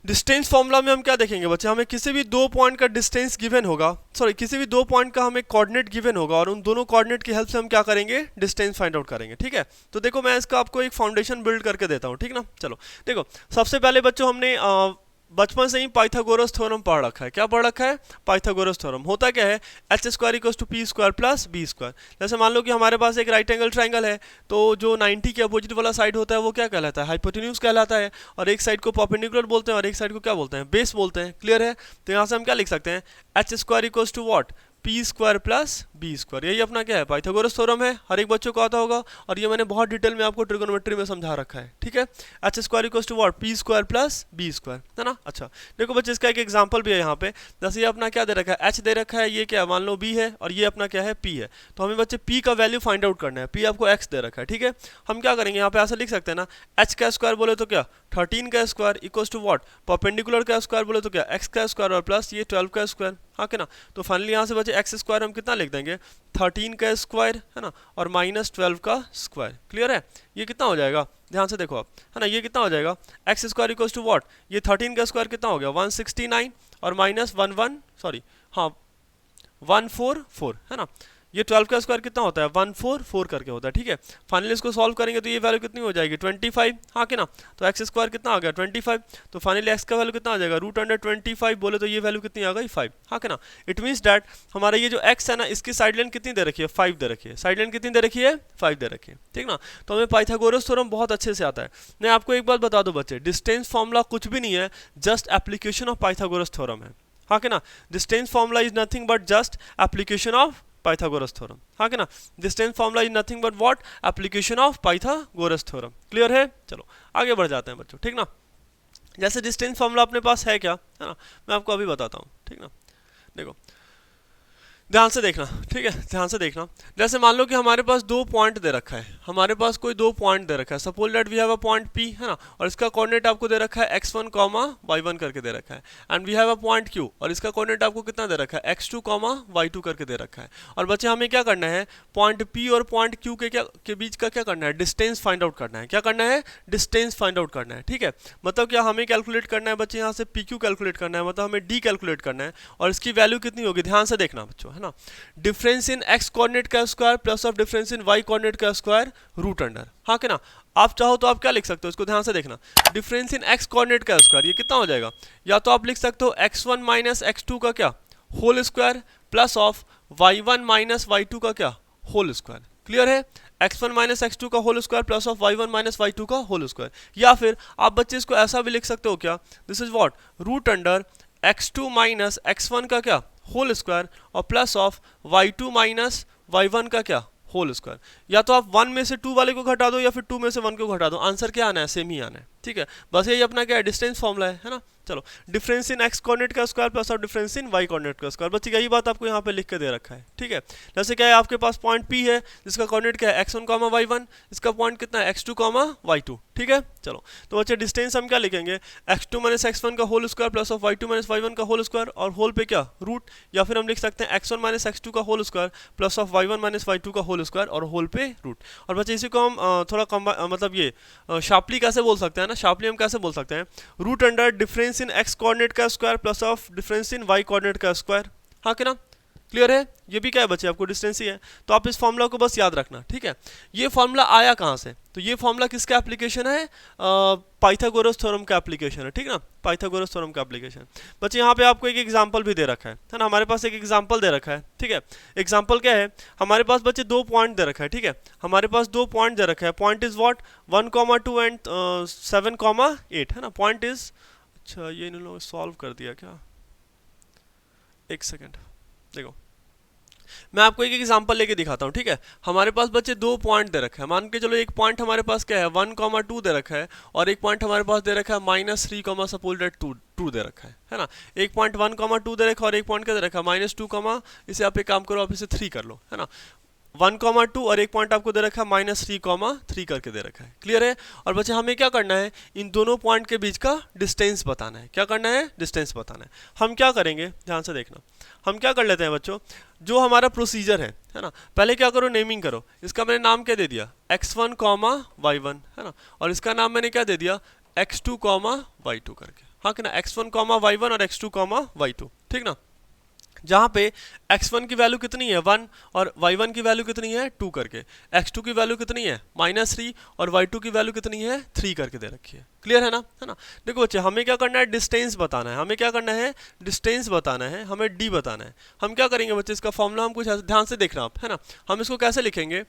डिस्टेंस फॉर्मूला में हम क्या देखेंगे बच्चे, हमें किसी भी दो पॉइंट का डिस्टेंस गिवन होगा, सॉरी किसी भी दो पॉइंट का हमें कोऑर्डिनेट गिवन होगा और उन दोनों कोऑर्डिनेट की हेल्प से हम क्या करेंगे, डिस्टेंस फाइंड आउट करेंगे, ठीक है। तो देखो मैं इसका आपको एक फाउंडेशन बिल्ड करके देता हूँ, ठीक ना। चलो देखो सबसे पहले बच्चों हमने बचपन से ही पाइथागोरस थ्योरम पढ़ रखा है। क्या पढ़ रखा है, पाइथागोरस थ्योरम। होता क्या है, H square equals to P square plus B square. जैसे मान लो कि हमारे पास एक राइट एंगल ट्रायंगल है, तो जो 90 के अपोजिट वाला साइड होता है वो क्या कहलाता है, हाइपोटेन्यूज कहलाता है। और एक साइड को परपेंडिकुलर बोलते हैं और एक साइड को क्या बोलते हैं, बेस बोलते हैं। क्लियर है, तो यहाँ से हम क्या लिख सकते हैं, H square equals to what, P square plus B square. यही अपना क्या है, पाइथागोरस थ्योरम है, हर एक बच्चों को आता होगा। और ये मैंने बहुत डिटेल में आपको ट्रिगोनोमेट्री में समझा रखा है, ठीक है। H square equals to what, P square plus B square, है ना। अच्छा देखो बच्चे इसका एक एग्जांपल भी है यहाँ पे। जैसे ये अपना क्या दे रखा है, एच दे रखा है, ये क्या मान लो बी है और ये अपना क्या है, पी है। तो हमें बच्चे पी का वैल्यू फाइंड आउट करना है। पी आपको एक्स दे रखा है, ठीक है। हम क्या करेंगे, यहाँ पे ऐसा लिख सकते हैं ना, एच का स्क्वायर बोले तो क्या 13 का square equals to what, perpendicular का स्क्वायर बोले तो क्या एक्स का स्क्वायर और प्लस ये 12 का स्क्वायर, हाँ कि ना। तो फाइनली यहाँ से बचे एक्स स्क्वायर हम कितना लिख देंगे, 13 का स्क्वायर, है ना, और माइनस 12 का स्क्वायर। क्लियर है, ये कितना हो जाएगा, ध्यान से देखो आप, है ना, ये कितना हो जाएगा, X square equals to what, ये 13 का स्क्वायर कितना हो गया 169 और माइनस 144, है ना। ये 12 का स्क्वायर कितना होता है, 144 करके होता है, ठीक है। फाइनली इसको सॉल्व करेंगे तो ये वैल्यू कितनी हो जाएगी 25, हाँ कि ना। तो एक्स स्क्वायर कितना आ गया 25, तो फाइनली एक्स का वैल्यू कितना आ जाएगा, रूट अंडर 25 बोले तो ये वैल्यू कितनी आ गई 5, हाँ कि ना। इट मीन्स डैट हमारा ये जो एक्स है ना, इसकी साइड लाइन कितनी दे रखी है, 5 दे रखी है। साइड लाइन कितनी दे रखी है, 5 दे रखी है, ठीक ना। तो हमें पाइथागोरस थ्योरम बहुत अच्छे से आता है। मैं आपको एक बात बता दूं बच्चे, डिस्टेंस फॉर्मूला कुछ भी नहीं है, just application of Pythagoras theorem है, हाँ कि ना। Distance formula is nothing but just application of Pythagoras theorem, हाँ कि ना। Distance formula is nothing but what, application of Pythagoras theorem. Clear है, चलो आगे बढ़ जाते हैं बच्चों, ठीक ना। जैसे डिस्टेंस फॉर्मूला अपने पास है क्या, है ना, मैं आपको अभी बताता हूँ, ठीक ना। देखो ध्यान से देखना, ठीक है, ध्यान से देखना। जैसे मान लो कि हमारे पास दो पॉइंट दे रखा है, हमारे पास कोई दो पॉइंट दे रखा है। Suppose that we have a point P, है ना, और इसका कोऑर्डिनेट आपको दे रखा है x1, y1 करके दे रखा है। And we have a point Q और इसका कोऑर्डिनेट आपको कितना दे रखा है, x2, y2 करके दे रखा है। और बच्चे हमें क्या करना है, पॉइंट P और पॉइंट Q के बीच का क्या करना है, डिस्टेंस फाइंड आउट करना है। क्या करना है, डिस्टेंस फाइंड आउट करना है, ठीक है। मतलब क्या हमें कैलकुलेट करना है बच्चे, यहाँ से PQ कैलकुलेट करना है, मतलब हमें D कैलकुलेट करना है। और इसकी वैल्यू कितनी होगी, ध्यान से देखना बच्चों, है ना। डिफरेंस इन x कोऑर्डिनेट का square plus of difference in y coordinate का स्क्वायर रूट अंडर, हाँ कि ना। आप चाहो तो आप क्या लिख सकते हो, इसको ध्यान से देखना। डिफरेंस इन x कोऑर्डिनेट का स्क्वायर ये कितना हो जाएगा, या तो आप लिख सकते हो x1 माइनस x2 का क्या whole square plus of y1 minus y2 का क्या होल स्क्वायर। क्लियर है, x1 माइनस x2 का whole square plus of y1 minus y2 का होल स्क्वायर। या फिर आप बच्चे इसको ऐसा भी लिख सकते हो क्या, this is what root under x2 minus x1 का क्या होल स्क्वायर और plus of y2 minus y1 का क्या होल स्क्वायर। या तो आप 1 में से 2 वाले को घटा दो या फिर 2 में से 1 को घटा दो, आंसर क्या आना है, सेम ही आना है, ठीक है। बस यही अपना क्या है, डिस्टेंस फॉर्मूला है ना। चलो, डिफरेंस इन एक्स कोऑर्डिनेट का square plus of difference in Y coordinate का स्क्वायर, बच्चे यही बात आपको यहाँ पे लिख के दे रखा है, ठीक है। जैसे क्या है, आपके पास पॉइंट P है जिसका कोऑर्डिनेट क्या है x1 कॉमा y1, इसका पॉइंट कितना है x2 कॉमा y2, ठीक है। चलो, तो बच्चे डिस्टेंस हम क्या लिखेंगे, x2 माइनस x1 का whole square plus of y2 minus y1 का होल स्क्वायर, और होल पे क्या रूट, या फिर हम लिख सकते हैं x1 माइनस x2 का whole square plus of y1 minus y2 का होल स्क्वायर, और होल पे रूट। और बच्चे इसी को हम थोड़ा मतलब ये शार्पली कैसे बोल सकते हैं ना, शार्पली हम कैसे बोल सकते हैं, root under difference in X coordinate का square plus of difference in Y coordinate का स्क्वायर, हाँ कि ना, क्लियर है। ये भी क्या है बच्चे, आपको डिस्टेंस ही है, तो आप इस फॉर्मूला को बस याद रखना, ठीक है। ये फॉर्मूला आया कहाँ से, तो ये फॉर्मूला किसका एप्लीकेशन है, पाइथागोरस थ्योरम का एप्लीकेशन है, ठीक ना, पाइथागोरस थ्योरम का एप्लीकेशन। बच्चे यहाँ पे आपको एक एग्जांपल भी दे रखा है ना, हमारे पास एक एग्जांपल दे रखा है, ठीक है। एग्जांपल क्या है, हमारे पास बच्चे दो पॉइंट दे रखा है, ठीक है, हमारे पास दो पॉइंट दे रखा है, पॉइंट इज व्हाट 1,2 एंड 7,8 है ना, पॉइंट इज, अच्छा ये इन लोगों ने सॉल्व कर दिया क्या, एक सेकेंड देखो, मैं आपको एक एग्जांपल लेके दिखाता हूँ, ठीक है। हमारे पास बच्चे दो पॉइंट दे रखा है, मान के चलो एक पॉइंट हमारे पास क्या है 1,2 दे रखा है, और एक पॉइंट हमारे पास दे रखा है -3, सपोज दैट 2 दे रखा है ना। एक पॉइंट 1,2 दे रखा है और एक पॉइंट क्या दे रखा है -2, इसे आप एक काम करो, आप इसे 3 कर लो, है ना। 1,2 और एक पॉइंट आपको दे रखा है -3, करके दे रखा है, क्लियर है। और बच्चे हमें क्या करना है, इन दोनों पॉइंट के बीच का डिस्टेंस बताना है, क्या करना है, डिस्टेंस बताना है। हम क्या करेंगे, ध्यान से देखना, हम क्या कर लेते हैं बच्चों, जो हमारा प्रोसीजर है ना, पहले क्या करो, नेमिंग करो। इसका मैंने नाम क्या दे दिया, x1, y1, है ना, और इसका नाम मैंने क्या दे दिया, x2, y2 करके, हाँ कि ना, x1, y1 और x2, y2, ठीक ना। जहाँ पे x1 की वैल्यू कितनी है 1 और y1 की वैल्यू कितनी है 2 करके, x2 की वैल्यू कितनी है -3 और y2 की वैल्यू कितनी है 3 करके दे रखी है, क्लियर है ना, है ना। देखो बच्चे, हमें क्या करना है, डिस्टेंस बताना है, हमें क्या करना है, डिस्टेंस बताना है, हमें d बताना है। हम क्या करेंगे बच्चे, इसका फॉर्मूला हम कुछ ध्यान से देखना आप, है ना। हम इसको कैसे लिखेंगे,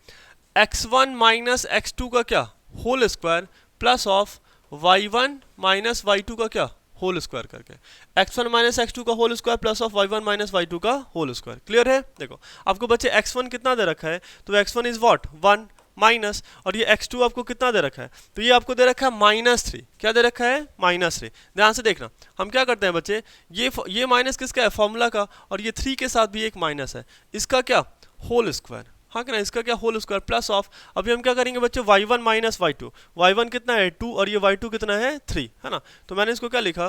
x1 माइनस x2 का क्या whole square plus of y1 minus y2 का क्या होल स्क्वायर करके, x1 माइनस x2 का whole square plus of y1 minus y2 का होल स्क्वायर, क्लियर है। देखो आपको बच्चे x1 कितना दे रखा है, तो x1 इज व्हाट 1 माइनस, और ये x2 आपको कितना दे रखा है, तो ये आपको दे रखा है -3, क्या दे रखा है -3। ध्यान से देखना, हम क्या करते हैं बच्चे, ये माइनस किसका है, फॉर्मूला का, और ये 3 के साथ भी एक माइनस है, इसका क्या होल स्क्वायर, हाँ कि ना, इसका क्या होल स्क्वायर प्लस ऑफ, अभी हम क्या करेंगे बच्चे, y1 माइनस y2, y1 कितना है 2 और ये y2 कितना है 3, है ना। तो मैंने इसको क्या लिखा,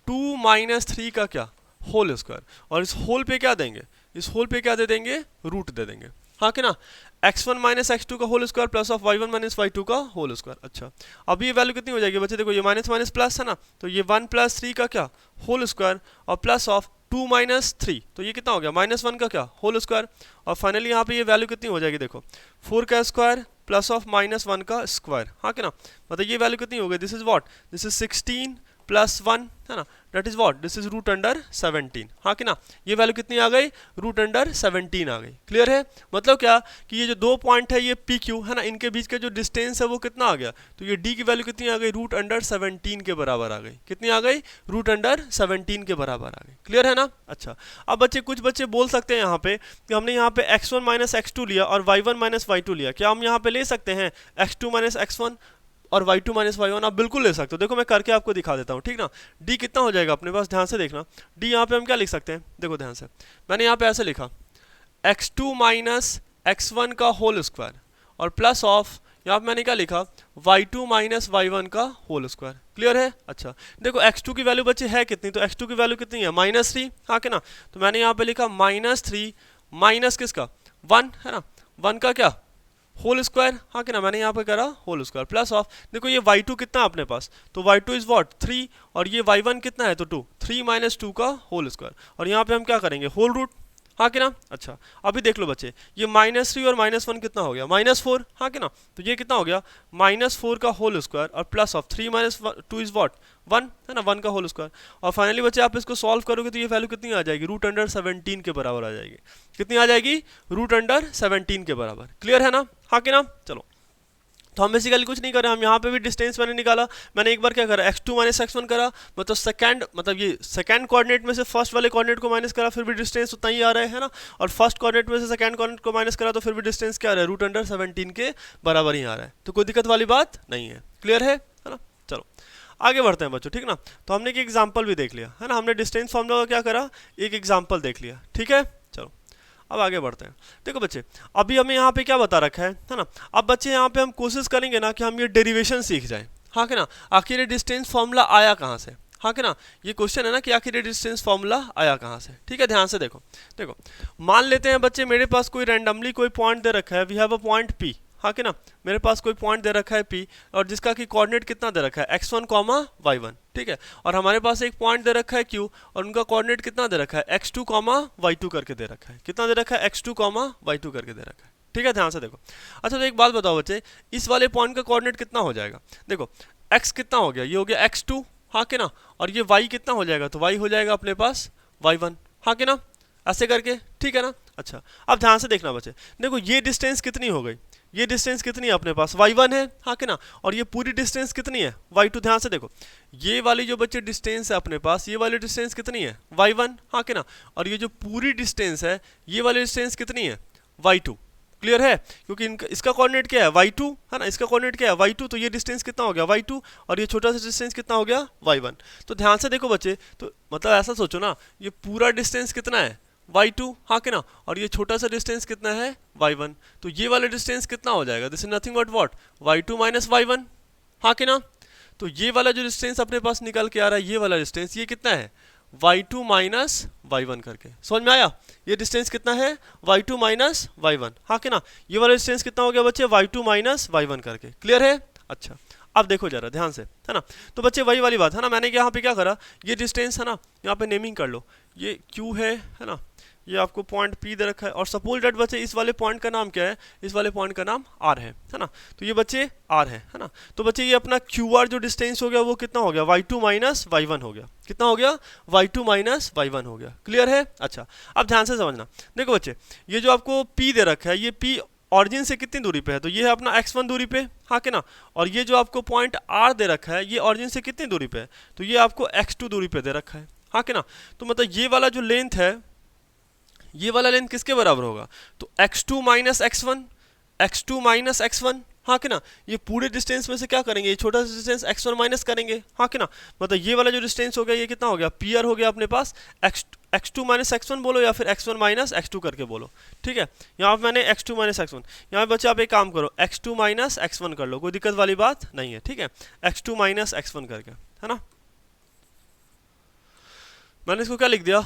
2 माइनस 3 का क्या होल स्क्वायर, और इस होल पे क्या देंगे, इस होल पे क्या दे देंगे, रूट दे देंगे, हाँ कि ना, x1 माइनस x2 का whole square plus of y1 minus y2 का होल स्क्वायर। अच्छा, अब ये वैल्यू कितनी हो जाएगी बच्चे, देखो ये माइनस माइनस प्लस है ना, तो ये 1 प्लस 3 का क्या होल स्क्वायर और प्लस ऑफ 2 माइनस 3, तो ये कितना हो गया -1 का क्या होल स्क्वायर, और फाइनली यहाँ पे ये वैल्यू कितनी हो जाएगी, देखो 4 का स्क्वायर प्लस ऑफ -1 का स्क्वायर, हाँ कि ना, मतलब ये वैल्यू कितनी हो गई, this is what, this is 16 plus 1, है ना, that is what, this is root under 17, हाँ कि ना, ये वैल्यू कितनी आ गई, रूट अंडर 17 आ गई, क्लियर है। मतलब क्या कि ये जो दो पॉइंट है ये पी क्यू है ना, इनके बीच का जो डिस्टेंस है वो कितना आ गया, तो ये डी की वैल्यू कितनी आ गई, रूट अंडर 17 के बराबर आ गई, कितनी आ गई, रूट अंडर 17 के बराबर आ गई, क्लियर है ना। अच्छा, अब बच्चे कुछ बच्चे बोल सकते हैं यहाँ पे कि हमने यहाँ पे x1 माइनस x2 लिया और y1 माइनस y2 लिया, क्या हम यहाँ पे ले सकते हैं x2 माइनस x1 और y2 माइनस y1, आप बिल्कुल ले सकते हो। देखो मैं करके आपको दिखा देता हूँ, ठीक ना। d कितना हो जाएगा अपने पास, ध्यान से देखना, d यहाँ पे हम क्या लिख सकते हैं, देखो ध्यान से, मैंने यहाँ पे ऐसे लिखा x2 माइनस x1 का होल स्क्वायर और प्लस ऑफ, यहाँ पे मैंने क्या लिखा y2 माइनस y1 का होल स्क्वायर, क्लियर है। अच्छा देखो x2 की वैल्यू बच्चे है कितनी, तो x2 की वैल्यू कितनी है -3, हाँ कि ना, तो मैंने यहाँ पे लिखा -3 माइनस किसका 1, है ना, 1 का क्या होल स्क्वायर, हाँ कि ना, मैंने यहाँ पे करा होल स्क्वायर प्लस ऑफ, देखो ये y2 कितना है अपने पास, तो y2 इज व्हाट 3 और ये y1 कितना है, तो 2, 3 माइनस 2 का होल स्क्वायर, और यहाँ पे हम क्या करेंगे होल रूट, हाँ कि ना। अच्छा अभी देख लो बच्चे, ये -3 और -1 कितना हो गया -4, हाँ कि ना, तो ये कितना हो गया -4 का होल स्क्वायर और plus of 3 minus 2 is what 1, है ना, 1 का होल स्क्वायर, और फाइनली बच्चे आप इसको सॉल्व करोगे तो ये वैल्यू कितनी आ जाएगी, रूट अंडर 17 के बराबर आ जाएगी, कितनी आ जाएगी, रूट अंडर 17 के बराबर, क्लियर है ना, हाँ कि ना। चलो तो हम बेसिकली कुछ नहीं कर रहे, हम यहाँ पे भी डिस्टेंस मैंने निकाला, मैंने एक बार क्या करा x2 माइनस x1 करा, मतलब सेकंड, मतलब ये सेकंड कोऑर्डिनेट में से फर्स्ट वाले कोऑर्डिनेट को माइनस करा, फिर भी डिस्टेंस उतना ही आ रहा है ना, और फर्स्ट कोऑर्डिनेट में से सेकंड कोऑर्डिनेट को माइनस करा तो फिर भी डिस्टेंस क्या आ रहा है, रूट अंडर 17 के बराबर ही आ रहा है, तो कोई दिक्कत वाली बात नहीं है, क्लियर है ना। चलो आगे बढ़ते हैं बच्चों, ठीक ना। तो हमने एक एग्जाम्पल भी देख लिया है ना, हमने डिस्टेंस फॉर्मूला का क्या करा, एक एग्जाम्पल देख लिया, ठीक है। चलो अब आगे बढ़ते हैं। देखो बच्चे, अभी हमें यहाँ पे क्या बता रखा है ना। अब बच्चे यहाँ पे हम कोशिश करेंगे ना कि हम ये डेरिवेशन सीख जाएं, हाँ कि ना। आखिर ये डिस्टेंस फॉर्मूला आया कहाँ से, हाँ कि ना। ये क्वेश्चन है ना कि आखिर ये डिस्टेंस फॉर्मूला आया कहाँ से, ठीक है। ध्यान से देखो, देखो मान लेते हैं बच्चे मेरे पास कोई रैंडमली कोई पॉइंट दे रखा है, we have a point P, हाँ कि ना। मेरे पास कोई पॉइंट दे रखा है P और जिसका कि कोऑर्डिनेट कितना दे रखा है x1, y1, ठीक है। और हमारे पास एक पॉइंट दे रखा है Q और उनका कोऑर्डिनेट कितना दे रखा है x2, y2 करके दे रखा है। कितना दे रखा है, x2, y2 करके दे रखा है, ठीक है। ध्यान से देखो। अच्छा तो एक बात बताओ बच्चे, इस वाले पॉइंट का कोऑर्डिनेट कितना हो जाएगा। देखो x कितना हो गया, ये हो गया x2, हाँ कि ना। और ये y कितना हो जाएगा, तो y हो जाएगा अपने पास y1, हाँ कि ना, ऐसे करके, ठीक है ना। अच्छा अब ध्यान से देखना बच्चे, देखो ये डिस्टेंस कितनी हो गई, ये डिस्टेंस कितनी है अपने पास, y1 है, हाँ कि ना। और ये पूरी डिस्टेंस कितनी है, y2। ध्यान से देखो, ये वाली जो बच्चे डिस्टेंस है अपने पास, ये वाली डिस्टेंस कितनी है, y1, हाँ कि ना। और ये जो पूरी डिस्टेंस है, ये वाली डिस्टेंस कितनी है, y2। क्लियर है, क्योंकि इनका इसका कोऑर्डिनेट क्या है, y2, है ना। इसका कोऑर्डिनेट क्या है, y2, तो ये डिस्टेंस कितना हो गया, y2। और ये छोटा सा डिस्टेंस कितना हो गया, y1। तो ध्यान से देखो बच्चे, तो मतलब ऐसा सोचो ना, ये पूरा डिस्टेंस कितना है, y2, हाँ कि ना। और ये छोटा सा डिस्टेंस कितना है, y1। तो ये वाला डिस्टेंस कितना हो जाएगा, this is nothing but what, y2 minus y1, हाँ कि ना। तो ये वाला जो डिस्टेंस अपने पास निकल के आ रहा है, ये वाला डिस्टेंस, ये कितना है, y2 माइनस y1 करके। समझ में आया, ये डिस्टेंस कितना है, y2 माइनस y1, हाँ कि ना। ये वाला डिस्टेंस कितना हो गया बच्चे, y2 माइनस y1 करके। क्लियर है। अच्छा अब देखो जरा ध्यान से, है ना। तो बच्चे वही वाली बात है ना, मैंने यहाँ पे क्या करा, ये डिस्टेंस है ना, यहाँ पे नेमिंग कर लो, ये Q है ना। ये आपको पॉइंट P दे रखा है और सपोज दैट बच्चे इस वाले पॉइंट का नाम क्या है, इस वाले पॉइंट का नाम R है ना। तो ये बच्चे R है ना। तो बच्चे ये अपना QR जो डिस्टेंस हो गया वो कितना हो गया, y2 माइनस y1 हो गया। कितना हो गया, y2 माइनस y1 हो गया। क्लियर है। अच्छा अब ध्यान से समझना, देखो बच्चे ये जो आपको P दे रखा है, ये P ऑरिजिन से कितनी दूरी पे है, तो ये है अपना x1 दूरी पे, हाँ कि ना। और ये जो आपको पॉइंट R दे रखा है, ये ऑरिजिन से कितनी दूरी पे है, तो ये आपको x2 दूरी पे दे रखा है, हाँ कि ना। तो मतलब ये वाला जो लेंथ है, ये वाला लेंथ किसके बराबर होगा, तो x2 minus x1, x2 minus x1, हाँ कि ना। ये पूरे डिस्टेंस में से क्या करेंगे, ये छोटा सा डिस्टेंस x1 माइनस करेंगे, हाँ कि ना। मतलब ये वाला जो डिस्टेंस हो गया, ये कितना हो गया, PR हो गया अपने पास, x2 माइनस x1 बोलो या फिर x1 माइनस x2 करके बोलो, ठीक है। यहाँ पे मैंने x2 माइनस x1, यहाँ पे बच्चे आप एक काम करो, x2 माइनस x1 कर लो, कोई दिक्कत वाली बात नहीं है, ठीक है। x2 माइनस x1 करके, है ना। मैंने इसको क्या लिख दिया,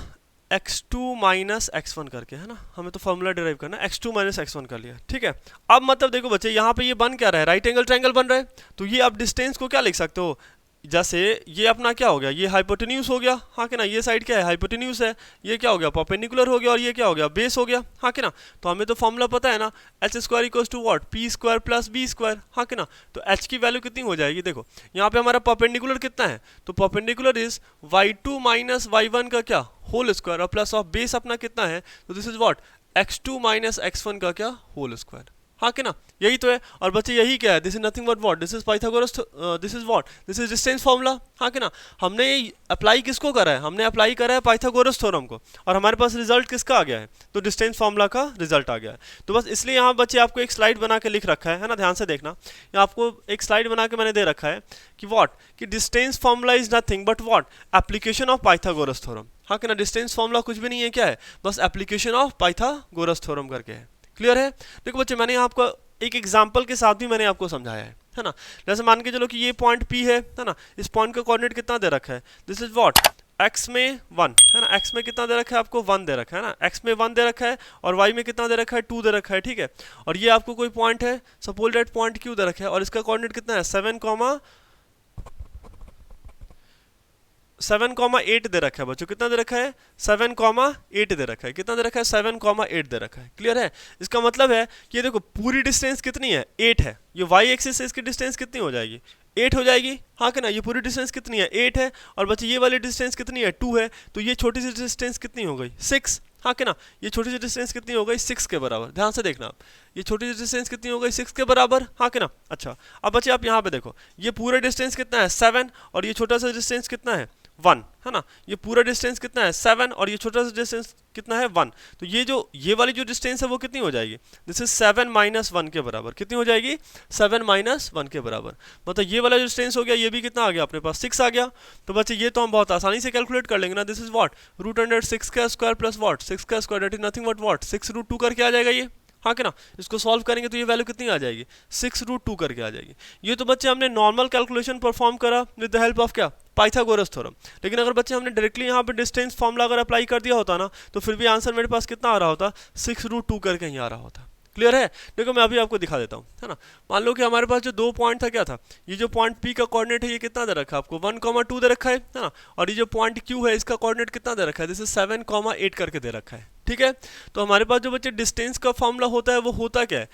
x2 माइनस x1 करके, है ना। हमें तो फॉर्मूला डिराइव करना है, x2 माइनस x1 कर लिया, ठीक है। अब मतलब देखो बच्चे, यहाँ पे ये बन क्या रहा है, राइट एंगल ट्रायंगल बन रहा है। तो ये आप डिस्टेंस को क्या लिख सकते हो, जैसे ये अपना क्या हो गया, ये हाइपोटेन्यूज हो गया, हाँ कि ना। ये साइड क्या है, हाइपोटेन्यूज है। ये क्या हो गया, परपेंडिकुलर हो गया। और ये क्या हो गया, बेस हो गया, हाँ कि ना। तो हमें तो फॉर्मूला पता है ना, H square equals to what, P square plus B square, हाँ कि ना। तो एच की वैल्यू कितनी हो जाएगी, देखो यहाँ पे हमारा परपेंडिकुलर कितना है, तो perpendicular is y2 minus y1 का क्या होल स्क्वायर और प्लस ऑफ बेस अपना कितना है, तो this is what x2 minus x1 का क्या होल स्क्वायर, हाँ कि ना। यही तो है। और बच्चे यही क्या है, this is nothing but what, this is Pythagoras, this is what, this is distance formula, हाँ कि ना। हमने अप्लाई किसको करा है, हमने अप्लाई करा है पाइथागोरस थ्योरम को। और हमारे पास रिजल्ट किसका आ गया है, तो डिस्टेंस फार्मूला का रिजल्ट आ गया है। तो बस इसलिए यहाँ बच्चे आपको एक स्लाइड बना के लिख रखा है ना, ध्यान से देखना। यहाँ आपको एक स्लाइड बना के मैंने दे रखा है कि व्हाट, कि distance formula is nothing but what, application of Pythagoras theorem, हाँ कि ना। डिस्टेंस फार्मूला कुछ भी नहीं है, क्या है, बस एप्लीकेशन ऑफ पाइथागोरस थ्योरम करके है। क्लियर है। देखो बच्चे मैंने यहाँ आपको एक एग्जाम्पल के साथ भी मैंने आपको समझाया है ना। जैसे मान के चलो कि ये पॉइंट P है ना। इस पॉइंट का कोऑर्डिनेट कितना दे रखा है, दिस इज व्हाट, x में 1, है ना। x में कितना दे रखा है आपको, 1 दे रखा है ना। x में 1 दे रखा है और y में कितना दे रखा है, 2 दे रखा है, ठीक है। और ये आपको कोई पॉइंट है, सपोज दैट पॉइंट Q दे रखा है और इसका कोऑर्डिनेट कितना है, 7,8 दे रखा है बच्चों। कितना दे रखा है, 7,8 दे रखा है। कितना दे रखा है, 7,8 दे रखा है। क्लियर है। इसका मतलब है कि ये देखो पूरी डिस्टेंस कितनी है, 8 है। ये वाई एक्सिस से इसकी डिस्टेंस कितनी हो जाएगी, 8 हो जाएगी, हाँ कि ना। ये पूरी डिस्टेंस कितनी है, 8 है। और बच्चे ये वाली डिस्टेंस कितनी है, 2 है। तो ये छोटी सी डिस्टेंस कितनी हो गई, 6, हाँ कि ना। ये छोटी सी डिस्टेंस कितनी हो गई, 6 के बराबर। ध्यान से देखना आप, ये छोटी सी डिस्टेंस कितनी हो गई, 6 के बराबर, हाँ कि ना। अच्छा अब बच्चे आप यहाँ पे देखो, ये पूरा डिस्टेंस कितना है, 7, और ये छोटा सा डिस्टेंस कितना है, 1 है ना, ये पूरा डिस्टेंस कितना है 7 और ये छोटा सा डिस्टेंस कितना है 1, तो ये वाली जो डिस्टेंस है वो कितनी हो जाएगी, दिस इज 7 माइनस 1 के बराबर, कितनी हो जाएगी 7 माइनस 1 के बराबर, मतलब ये वाला जो डिस्टेंस हो गया ये भी कितना आ गया अपने पास 6 आ गया। तो बच्चे ये तो हम बहुत आसानी से कैलकुलेट कर लेंगे ना, this is what root under 6 का स्क्वायर प्लस व्हाट 6 का square that is nothing but what 6 root 2 करके आ जाएगा ये, हाँ कि ना, इसको सॉल्व करेंगे तो ये वैल्यू कितनी आ जाएगी 6 रूट 2 करके आ जाएगी। ये तो बच्चे हमने नॉर्मल कैलकुलेशन परफॉर्म करा विद द हेल्प ऑफ क्या पाइथागोरस थ्योरम, लेकिन अगर बच्चे हमने डायरेक्टली यहाँ पे डिस्टेंस फॉर्मूला अगर अप्लाई कर दिया होता ना तो फिर भी आंसर मेरे पास कितना आ रहा होता 6 रूट 2 करके ही आ रहा होता। क्लियर है? देखो मैं अभी आपको दिखा देता हूँ, है ना। मान लो कि हमारे पास जो 2 पॉइंट था क्या था, ये जो पॉइंट P का कोऑर्डिनेट है ये कितना दे रखा है आपको 1,2 दे रखा है ना, और ये जो पॉइंट Q है इसका कोऑर्डिनेट कितना दे रखा है, जैसे 7,8 करके दे रखा है। ठीक है, तो हमारे पास जो बच्चे डिस्टेंस का फॉर्मूला होता है वो होता क्या है,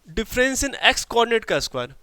डिफरेंस इन x कोऑर्डिनेट का स्क्वायर।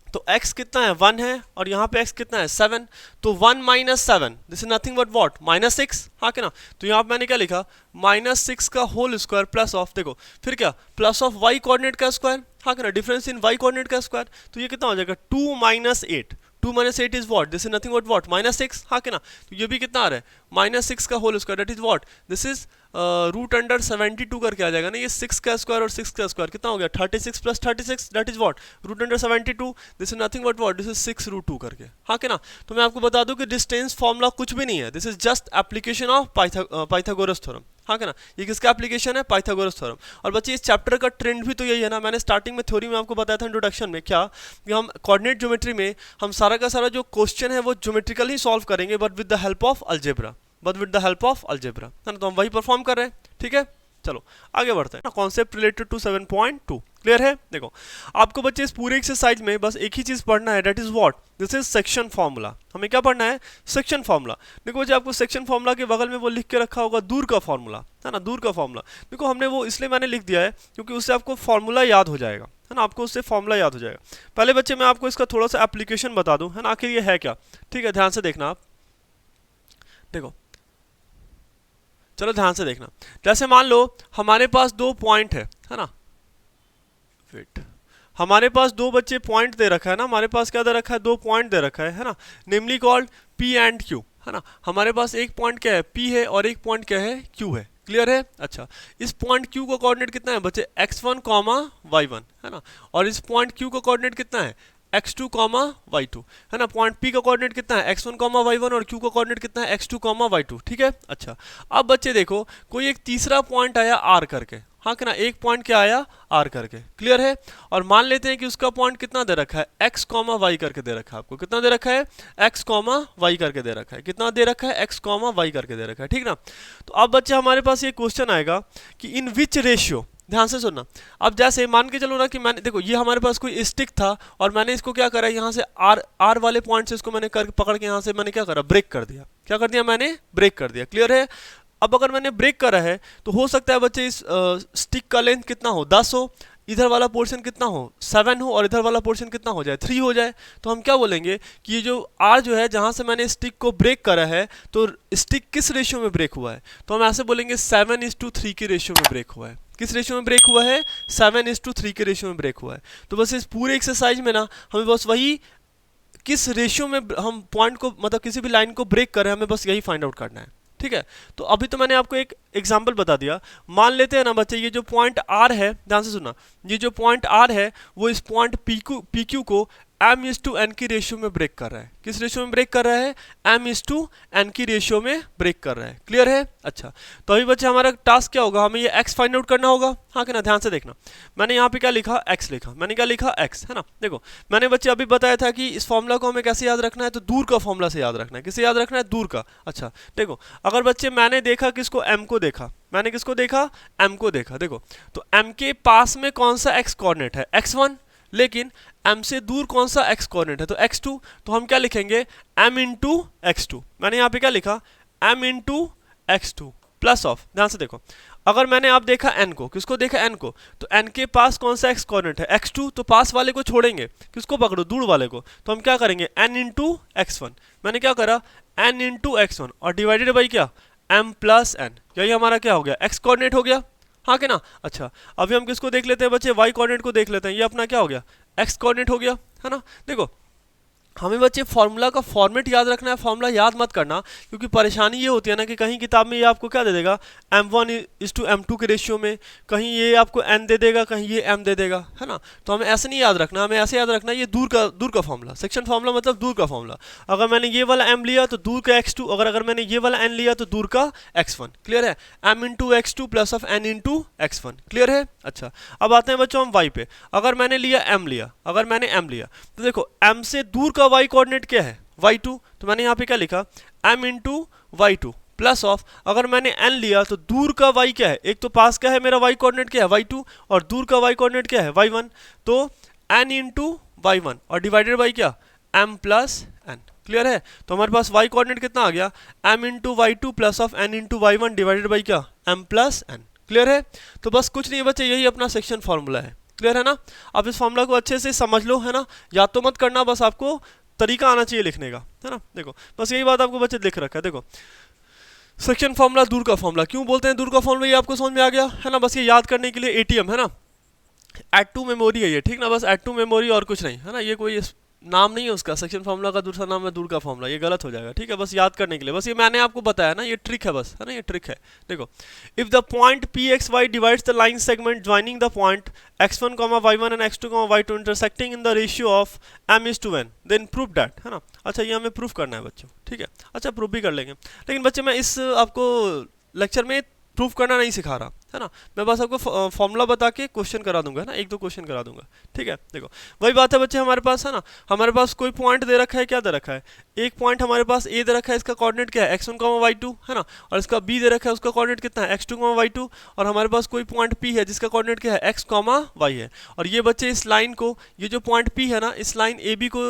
तो x कितना है 1 है और यहाँ पे x कितना है 7, तो 1 minus 7 this is nothing but what minus 6, हाँ क्या ना, तो यहाँ पे मैंने क्या लिखा -6 का होल स्क्वायर प्लस ऑफ, देखो फिर क्या प्लस ऑफ y कोऑर्डिनेट का स्क्वायर, हाँ क्या ना, डिफरेंस इन y कोऑर्डिनेट का स्क्वायर, तो ये कितना हो जाएगा 2 minus 8, 2 minus 8 is what this is nothing but what -6, हाँ क्या ना, तो ये भी कितना आ रहा है -6 का whole square that is what this is root under 72 करके आ जाएगा ना, ये 6 का स्क्वायर और 6 का स्क्वायर कितना हो गया 36 plus 36 that is what root under 72, this is nothing but what this is 6 root 2 करके, हाँ क्या ना। तो मैं आपको बता दूं कि डिस्टेंस फॉर्मूला कुछ भी नहीं है, this is just application of Pythagoras theorem, हाँ क्या ना, ये किसका एप्लीकेशन है पाइथागोरस थ्योरम। और बच्चे इस चैप्टर का ट्रेंड भी तो यही है ना, मैंने स्टार्टिंग में थ्योरी में आपको बताया था इंट्रोडक्शन में क्या कि हम कोऑर्डिनेट ज्योमेट्री में हम सारा का सारा जो क्वेश्चन है वो ज्योमेट्रिकल ही सॉल्व करेंगे but with the help of algebra, है ना, तो हम वही परफॉर्म कर रहे हैं। ठीक है, चलो आगे बढ़ते हैं। कॉन्सेप्ट रिलेटेड टू 7.2 क्लियर है। देखो आपको बच्चे इस पूरे एक्सरसाइज में बस एक ही चीज पढ़ना है, that is what this is section formula. हमें क्या पढ़ना है सेक्शन फार्मूला। देखो बच्चे आपको सेक्शन फार्मूला के बगल में वो लिख के रखा होगा दूर का फार्मूला, है ना, दूर का फार्मूला। देखो हमने वो इसलिए मैंने लिख दिया है क्योंकि उससे आपको फार्मूला याद हो जाएगा, है ना, आपको उससे फार्मूला याद हो जाएगा। पहले बच्चे मैं आपको इसका थोड़ा सा एप्लीकेशन बता दूं, है ना, आखिर ये है क्या। ठीक है, ध्यान से देखना आप, देखो चलो ध्यान से देखना। जैसे मान लो हमारे पास 2 पॉइंट है ना, वेट, हमारे पास 2 बच्चे पॉइंट दे रखा है ना, हमारे पास क्या दे रखा है 2 पॉइंट दे रखा है ना, नेमली कॉल्ड P एंड Q, है ना। हमारे पास एक पॉइंट क्या है P है और एक पॉइंट क्या है Q है, क्लियर है। अच्छा, इस पॉइंट Q का कोऑर्डिनेट कितना है बच्चे x1, y1, है ना, और इस पॉइंट Q का कोऑर्डिनेट कितना है x2, y2, है ना। पॉइंट P का कोऑर्डिनेट कितना है x1, y1 और Q का कोऑर्डिनेट कितना है x2, y2, ठीक है। अच्छा, अब बच्चे देखो कोई एक तीसरा पॉइंट आया R करके, हाँ कि ना, एक पॉइंट क्या आया R करके, क्लियर है। और मान लेते हैं कि उसका पॉइंट कितना दे रखा है x, y करके दे रखा है, आपको कितना दे रखा है x, y करके दे रखा है, कितना दे रखा है x, y करके दे रखा है, ठीक ना। तो अब बच्चे हमारे पास ये क्वेश्चन आएगा कि इन विच रेशियो, ध्यान से सुनना। अब जैसे मान के चलो ना कि मैंने देखो ये हमारे पास कोई स्टिक था और मैंने इसको क्या करा यहाँ से आर वाले पॉइंट से इसको मैंने पकड़ के यहाँ से मैंने क्या करा ब्रेक कर दिया, क्या कर दिया मैंने ब्रेक कर दिया, क्लियर है। अब अगर मैंने ब्रेक करा है तो हो सकता है बच्चे इस स्टिक का लेंथ कितना हो 10 हो, इधर वाला पोर्शन कितना हो 7 हो और इधर वाला पोर्शन कितना हो जाए 3 हो जाए। तो हम क्या बोलेंगे कि ये जो R जो है जहाँ से मैंने स्टिक को ब्रेक करा है तो स्टिक किस रेशियो में ब्रेक हुआ है, तो हम ऐसे बोलेंगे 7:3 की रेशियो में ब्रेक हुआ है। किस रेशियो में ब्रेक हुआ है 7:3 के रेशियो में ब्रेक हुआ है। तो बस इस पूरे एक्सरसाइज में ना हमें बस वही किस रेशियो में हम पॉइंट को मतलब किसी भी लाइन को ब्रेक कर रहे हैं हमें बस यही फाइंड आउट करना है, ठीक है। तो अभी तो मैंने आपको एक एग्जांपल बता दिया। मान लेते हैं ना बच्चे ये जो पॉइंट R है, ध्यान से सुनना, ये जो पॉइंट R है वो इस पॉइंट PQ को m:n की रेशियो में ब्रेक कर रहा है। किस रेशियो में ब्रेक कर रहा है m:n की रेशियो में ब्रेक कर रहा है, क्लियर है। अच्छा, तो अभी बच्चे हमारा टास्क क्या होगा, हमें ये x फाइंड आउट करना होगा, हाँ कि ना। ध्यान से देखना, मैंने यहाँ पे क्या लिखा x लिखा, मैंने क्या लिखा x, है ना। देखो मैंने बच्चे अभी बताया था कि इस फॉर्मूला को हमें कैसे याद रखना है, तो दूर का फॉर्मूला से याद रखना है। किसे याद रखना है दूर का। अच्छा देखो अगर बच्चे मैंने देखा किसको m को देखा, मैंने किसको देखा m को देखा, देखो तो m के पास में कौन सा x कोऑर्डिनेट है x1, लेकिन m से दूर कौन सा x कोऑर्डिनेट है तो x2, तो हम क्या लिखेंगे m इंटू x2। मैंने यहाँ पे क्या लिखा m into x2 plus of, ध्यान से देखो अगर मैंने आप देखा n को, किसको देखा n को, तो n के पास कौन सा x कोऑर्डिनेट है x2, तो पास वाले को छोड़ेंगे, किसको पकड़ो दूर वाले को, तो हम क्या करेंगे n इंटू x1। मैंने क्या करा n इंटू x1 और डिवाइडेड बाई क्या m प्लस n, यही हमारा क्या हो गया x कोऑर्डिनेट हो गया, हाँ कि ना। अच्छा अभी हम किसको देख लेते हैं बच्चे y कोऑर्डिनेट को देख लेते हैं, ये अपना क्या हो गया x कोऑर्डिनेट हो गया, है ना। देखो हमें बच्चे फॉर्मूला का फॉर्मेट याद रखना है, फॉर्मूला याद मत करना, क्योंकि परेशानी ये होती है ना कि कहीं किताब में ये आपको क्या दे देगा m1:m2 के रेशियो में, कहीं ये आपको n दे देगा, कहीं ये m दे देगा, है ना। तो हमें ऐसे नहीं याद रखना, हमें ऐसे याद रखना ये दूर का फॉर्मूला, सेक्शन फॉर्मूला मतलब दूर का फॉर्मूला। अगर मैंने ये वाला m लिया तो दूर का x2, अगर मैंने ये वाला n लिया तो दूर का x1। क्लियर है, m into x2 plus of n into x1। Clear है। अच्छा, अब आते हैं बच्चों हम y पे। अगर मैंने m लिया तो देखो m से दूर का y कोऑर्डिनेट क्या है, y2, तो मैंने यहाँ पे क्या लिखा, m into y2 plus of, अगर मैंने n लिया तो दूर का y क्या है, एक तो पास का है मेरा y कोऑर्डिनेट क्या है y2, और दूर का y कोऑर्डिनेट क्या है y1, तो n इंटू y1 और डिवाइडेड बाई क्या, m प्लस n। क्लियर है। तो हमारे पास y कोऑर्डिनेट कितना आ गया, m into y2 plus of n into y1 divided by क्या, m प्लस n। क्लियर है। तो बस कुछ नहीं बच्चे, यही अपना सेक्शन फॉर्मूला है। क्लियर है ना। अब इस फॉर्मूला को अच्छे से समझ लो, है ना, याद तो मत करना, बस आपको तरीका आना चाहिए लिखने का, है ना। देखो बस यही बात आपको बच्चे लिख रखा है। देखो सेक्शन फॉर्मूला, दूर का फॉर्मूला, क्यों बोलते हैं दूर का फॉर्मूला, ये आपको समझ में आ गया, है ना। बस ये याद करने के लिए एटीएम, है ना, एड टू मेमोरी है ये, ठीक ना, बस एड टू मेमोरी और कुछ नहीं, है ना। ये कोई नाम नहीं है उसका, सेक्शन फॉर्मूला का दूसरा नाम है दूर का फॉर्मूला, ये गलत हो जाएगा, ठीक है। बस याद करने के लिए, बस ये मैंने आपको बताया ना, ये ट्रिक है बस, है ना, ये ट्रिक है। देखो, if the point P X Y divides the line segment joining the point x1, y1 and x2, y2 intersecting in the ratio of m:n, then prove that, है ना। अच्छा, ये हमें प्रूफ करना है बच्चों, ठीक है। अच्छा, प्रूफ भी कर लेंगे, लेकिन बच्चे मैं इस आपको लेक्चर में प्रूफ करना नहीं सिखा रहा, है ना। मैं बस आपको फॉर्मूला बता के क्वेश्चन करा दूंगा, है ना, एक दो क्वेश्चन करा दूंगा, ठीक है। देखो वही बात है बच्चे, हमारे पास, है ना, हमारे पास कोई पॉइंट दे रखा है, क्या दे रखा है, एक पॉइंट हमारे पास ए दे रखा है, इसका कोऑर्डिनेट क्या है x1, y2, है ना, और इसका बी दे रखा है, उसका कोऑर्डिनेट कितना है x2, y2, और हमारे पास कोई पॉइंट पी है जिसका कोऑर्डिनेट क्या है x, y है। और ये बच्चे इस लाइन को, ये जो पॉइंट पी है ना, इस लाइन ए बी को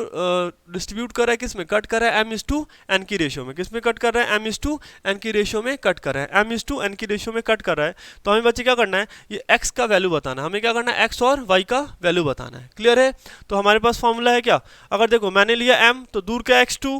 डिस्ट्रीब्यूट कर रहा है, किस में कट कर रहा है, m:n की रेशियो में, किस में कट कर रहा है, m:n की रेशियो में कट कर रहा है, m:n की रेशियो में कट कर रहा है। तो हमें बच्चे क्या करना है, ये x का वैल्यू बताना है, हमें क्या करना है, x और y का वैल्यू बताना है। क्लियर है। तो हमारे पास फॉर्मूला है क्या, अगर देखो मैंने लिया m तो दूर का x2,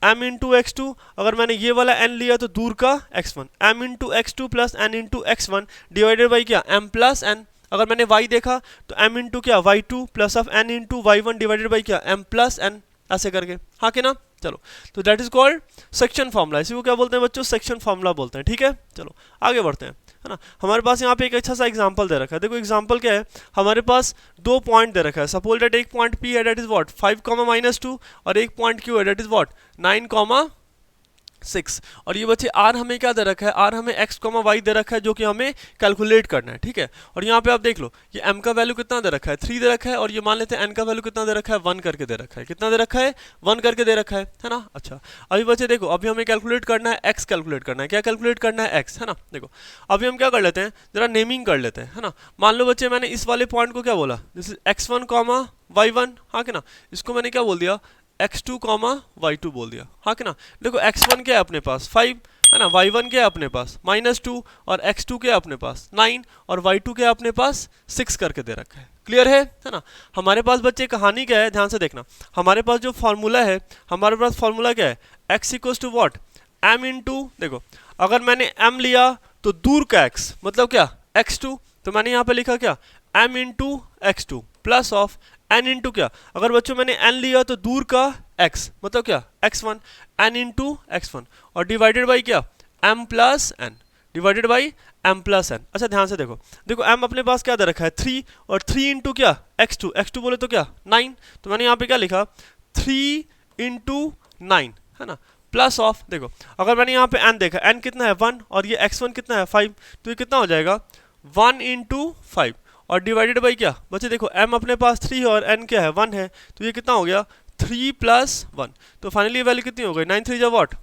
m इंटू x2, अगर मैंने ये वाला n लिया तो दूर का x1, m into x2 plus n into x1 divided by क्या, m प्लस n। अगर मैंने y देखा तो m इंटू क्या, y2 plus of n into y1 divided by क्या, m प्लस n, ऐसे करके, हाँ कि ना। चलो, तो that is called section formula, इसी को क्या बोलते हैं बच्चों, सेक्शन फॉर्मूला बोलते हैं, ठीक है। चलो आगे बढ़ते हैं, है ना। हमारे पास यहाँ पे एक अच्छा सा एग्जांपल दे रखा है। देखो एग्जांपल क्या है, हमारे पास दो पॉइंट दे रखा है। सपोज दैट एक पॉइंट P है, दैट इज व्हाट 5, और एक पॉइंट Q है, दैट इज व्हाट 9, 6। और ये बच्चे r हमें क्या दे रखा है, r हमें x, y दे रखा है, जो कि हमें कैलकुलेट करना है, ठीक है। और यहाँ पे आप देख लो, ये m का वैल्यू कितना दे रखा है, 3 दे रखा है, और ये मान लेते हैं n का वैल्यू कितना दे रखा है, 1 करके दे रखा है, कितना दे रखा है, 1 करके दे रखा है ना। अच्छा, अभी बच्चे देखो, अभी हमें कैलकुलेट करना है x, कैलकुलेट करना है, क्या कैलकुलेट करना है x, है ना। देखो अभी हम क्या कर लेते हैं, जरा नेमिंग कर लेते हैं, है ना। मान लो बच्चे मैंने इस वाले पॉइंट को क्या बोला, दिस इज x1, y1, हाँ कि ना, इसको मैंने क्या बोल दिया, x2, y2 बोल दिया, हाँ कि ना। देखो x1 क्या है अपने पास 5, है ना, y1 क्या है अपने पास -2, और x2 क्या है अपने पास 9, और y2 क्या है अपने पास 6 करके दे रखा है। क्लियर है ना। हमारे पास बच्चे कहानी क्या है, ध्यान से देखना, हमारे पास जो फॉर्मूला है, हमारे पास फॉर्मूला क्या है, x equals to what, m into, देखो अगर मैंने m लिया तो दूर का x मतलब क्या x2, तो मैंने यहाँ पे लिखा क्या, m into x2 plus of n into क्या, अगर बच्चों मैंने n लिया तो दूर का x मतलब क्या x1, n इंटू x1, और डिवाइडेड बाई क्या, m plus n, divided by m plus n। अच्छा ध्यान से देखो, देखो m अपने पास क्या दे रखा है 3, और 3 इंटू क्या x2, x2 बोले तो क्या 9, तो मैंने यहाँ पे क्या लिखा 3 इंटू 9, है ना, प्लस ऑफ, देखो अगर मैंने यहाँ पे n देखा, n कितना है 1, और ये x1 कितना है 5, तो ये कितना हो जाएगा 1 इंटू 5, और डिवाइडेड बाई क्या बच्चे, देखो m अपने पास 3 है और n क्या है 1 है, तो ये कितना हो गया 3 प्लस 1, तो फाइनली वैल्यू कितनी हो गई 9 3 जा वॉट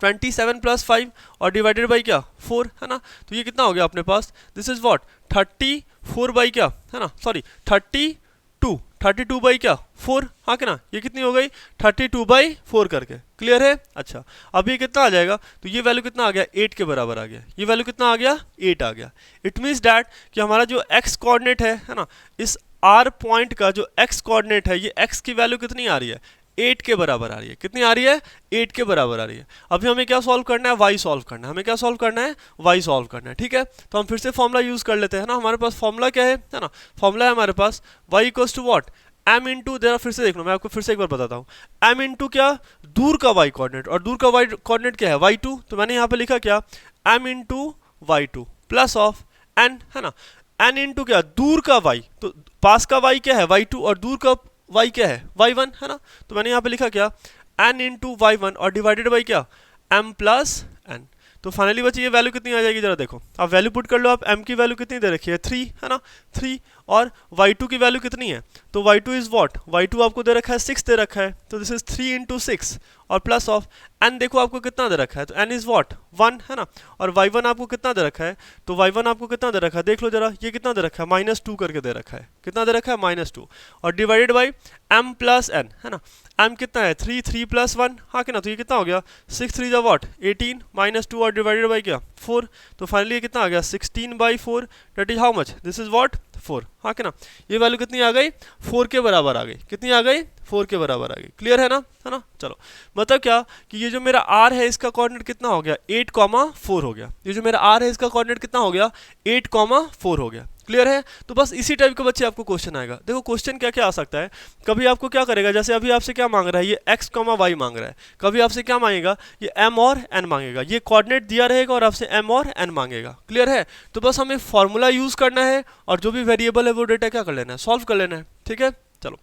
27 प्लस 5, और डिवाइडेड बाई क्या 4, है ना। तो ये कितना हो गया अपने पास, दिस इज व्हाट 34 बाई क्या, है ना, सॉरी 32 बाई क्या 4, हाँ कि ना, ये कितनी हो गई 32 बाई 4 करके। क्लियर है। अच्छा, अब ये कितना आ जाएगा, तो ये वैल्यू कितना आ गया 8 के बराबर आ गया, ये वैल्यू कितना आ गया 8 आ गया। इट मीन्स डैट कि हमारा जो x कोऑर्डिनेट है ना, इस r पॉइंट का जो x कोऑर्डिनेट है, ये x की वैल्यू कितनी आ रही है 8 के बराबर आ रही है, कितनी आ रही है 8 के बराबर आ रही है। अभी हमें क्या सॉल्व करना है, y सॉल्व करना है, हमें क्या सॉल्व करना है y सॉल्व करना है, ठीक है। तो हम फिर से फॉर्मूला यूज कर लेते हैं ना, हमारे पास फॉर्मूला क्या है ना, फॉर्मूला है हमारे पास y equals to what m into, जरा फिर से देख लो, मैं आपको फिर से एक बार बताता हूँ, m इंटू क्या, दूर का y कोऑर्डिनेट, और दूर का y कोऑर्डिनेट क्या है, y2, तो मैंने यहाँ पे लिखा क्या, m into y2 plus of n, है ना, n इंटू क्या, दूर का y, तो पास का y क्या है y2 और दूर का y क्या है y1, है ना, तो मैंने यहाँ पे लिखा क्या, n इंटू y1 और डिवाइडेड बाई क्या, m प्लस n। तो फाइनली बच्चे ये वैल्यू कितनी आ जाएगी, जरा देखो, आप वैल्यू पुट कर लो, आप m की वैल्यू कितनी दे रखी है 3, है ना 3, और y2 की वैल्यू कितनी है, तो y2 इज व्हाट, y2 आपको दे रखा है 6 दे रखा है, तो दिस इज 3 इंटू 6 और प्लस ऑफ n, देखो आपको कितना दे रखा है, तो n इज व्हाट 1, है ना, और y1 आपको कितना दे रखा है, तो y1 आपको कितना दे रखा है, देख लो जरा, ये कितना दे रखा है, -2 करके दे रखा है, कितना दे रखा है, -2, और divided by m plus n, है ना, m कितना है 3, 3 प्लस 1, हाँ कि ना, तो ये कितना हो गया 6 3 जा व्हाट 18 -2 और डिवाइडेड बाई क्या 4, तो फाइनली ये कितना आ गया 16/4, that is how much, this is what 4, हाँ कि ना, ये वैल्यू कितनी आ गई 4 के बराबर आ गई, कितनी आ गई 4 के बराबर आ गई, क्लियर है ना, चलो, मतलब क्या कि ये जो मेरा r है इसका कोऑर्डिनेट कितना हो गया 8,4 हो गया, ये जो मेरा r है इसका कोऑर्डिनेट कितना हो गया 8,4 हो गया, क्लियर है। तो बस इसी टाइप के बच्चे आपको क्वेश्चन आएगा, देखो क्वेश्चन क्या क्या आ सकता है, कभी आपको क्या करेगा, जैसे अभी आपसे क्या मांग रहा है, ये x, y मांग रहा है, कभी आपसे क्या मांगेगा, ये m और n मांगेगा, ये कोऑर्डिनेट दिया रहेगा और आपसे m और n मांगेगा, क्लियर है। तो बस हमें फॉर्मूला यूज करना है और जो भी वेरिएबल है वो डेटा क्या कर लेना है, सॉल्व कर लेना है, ठीक है। चलो,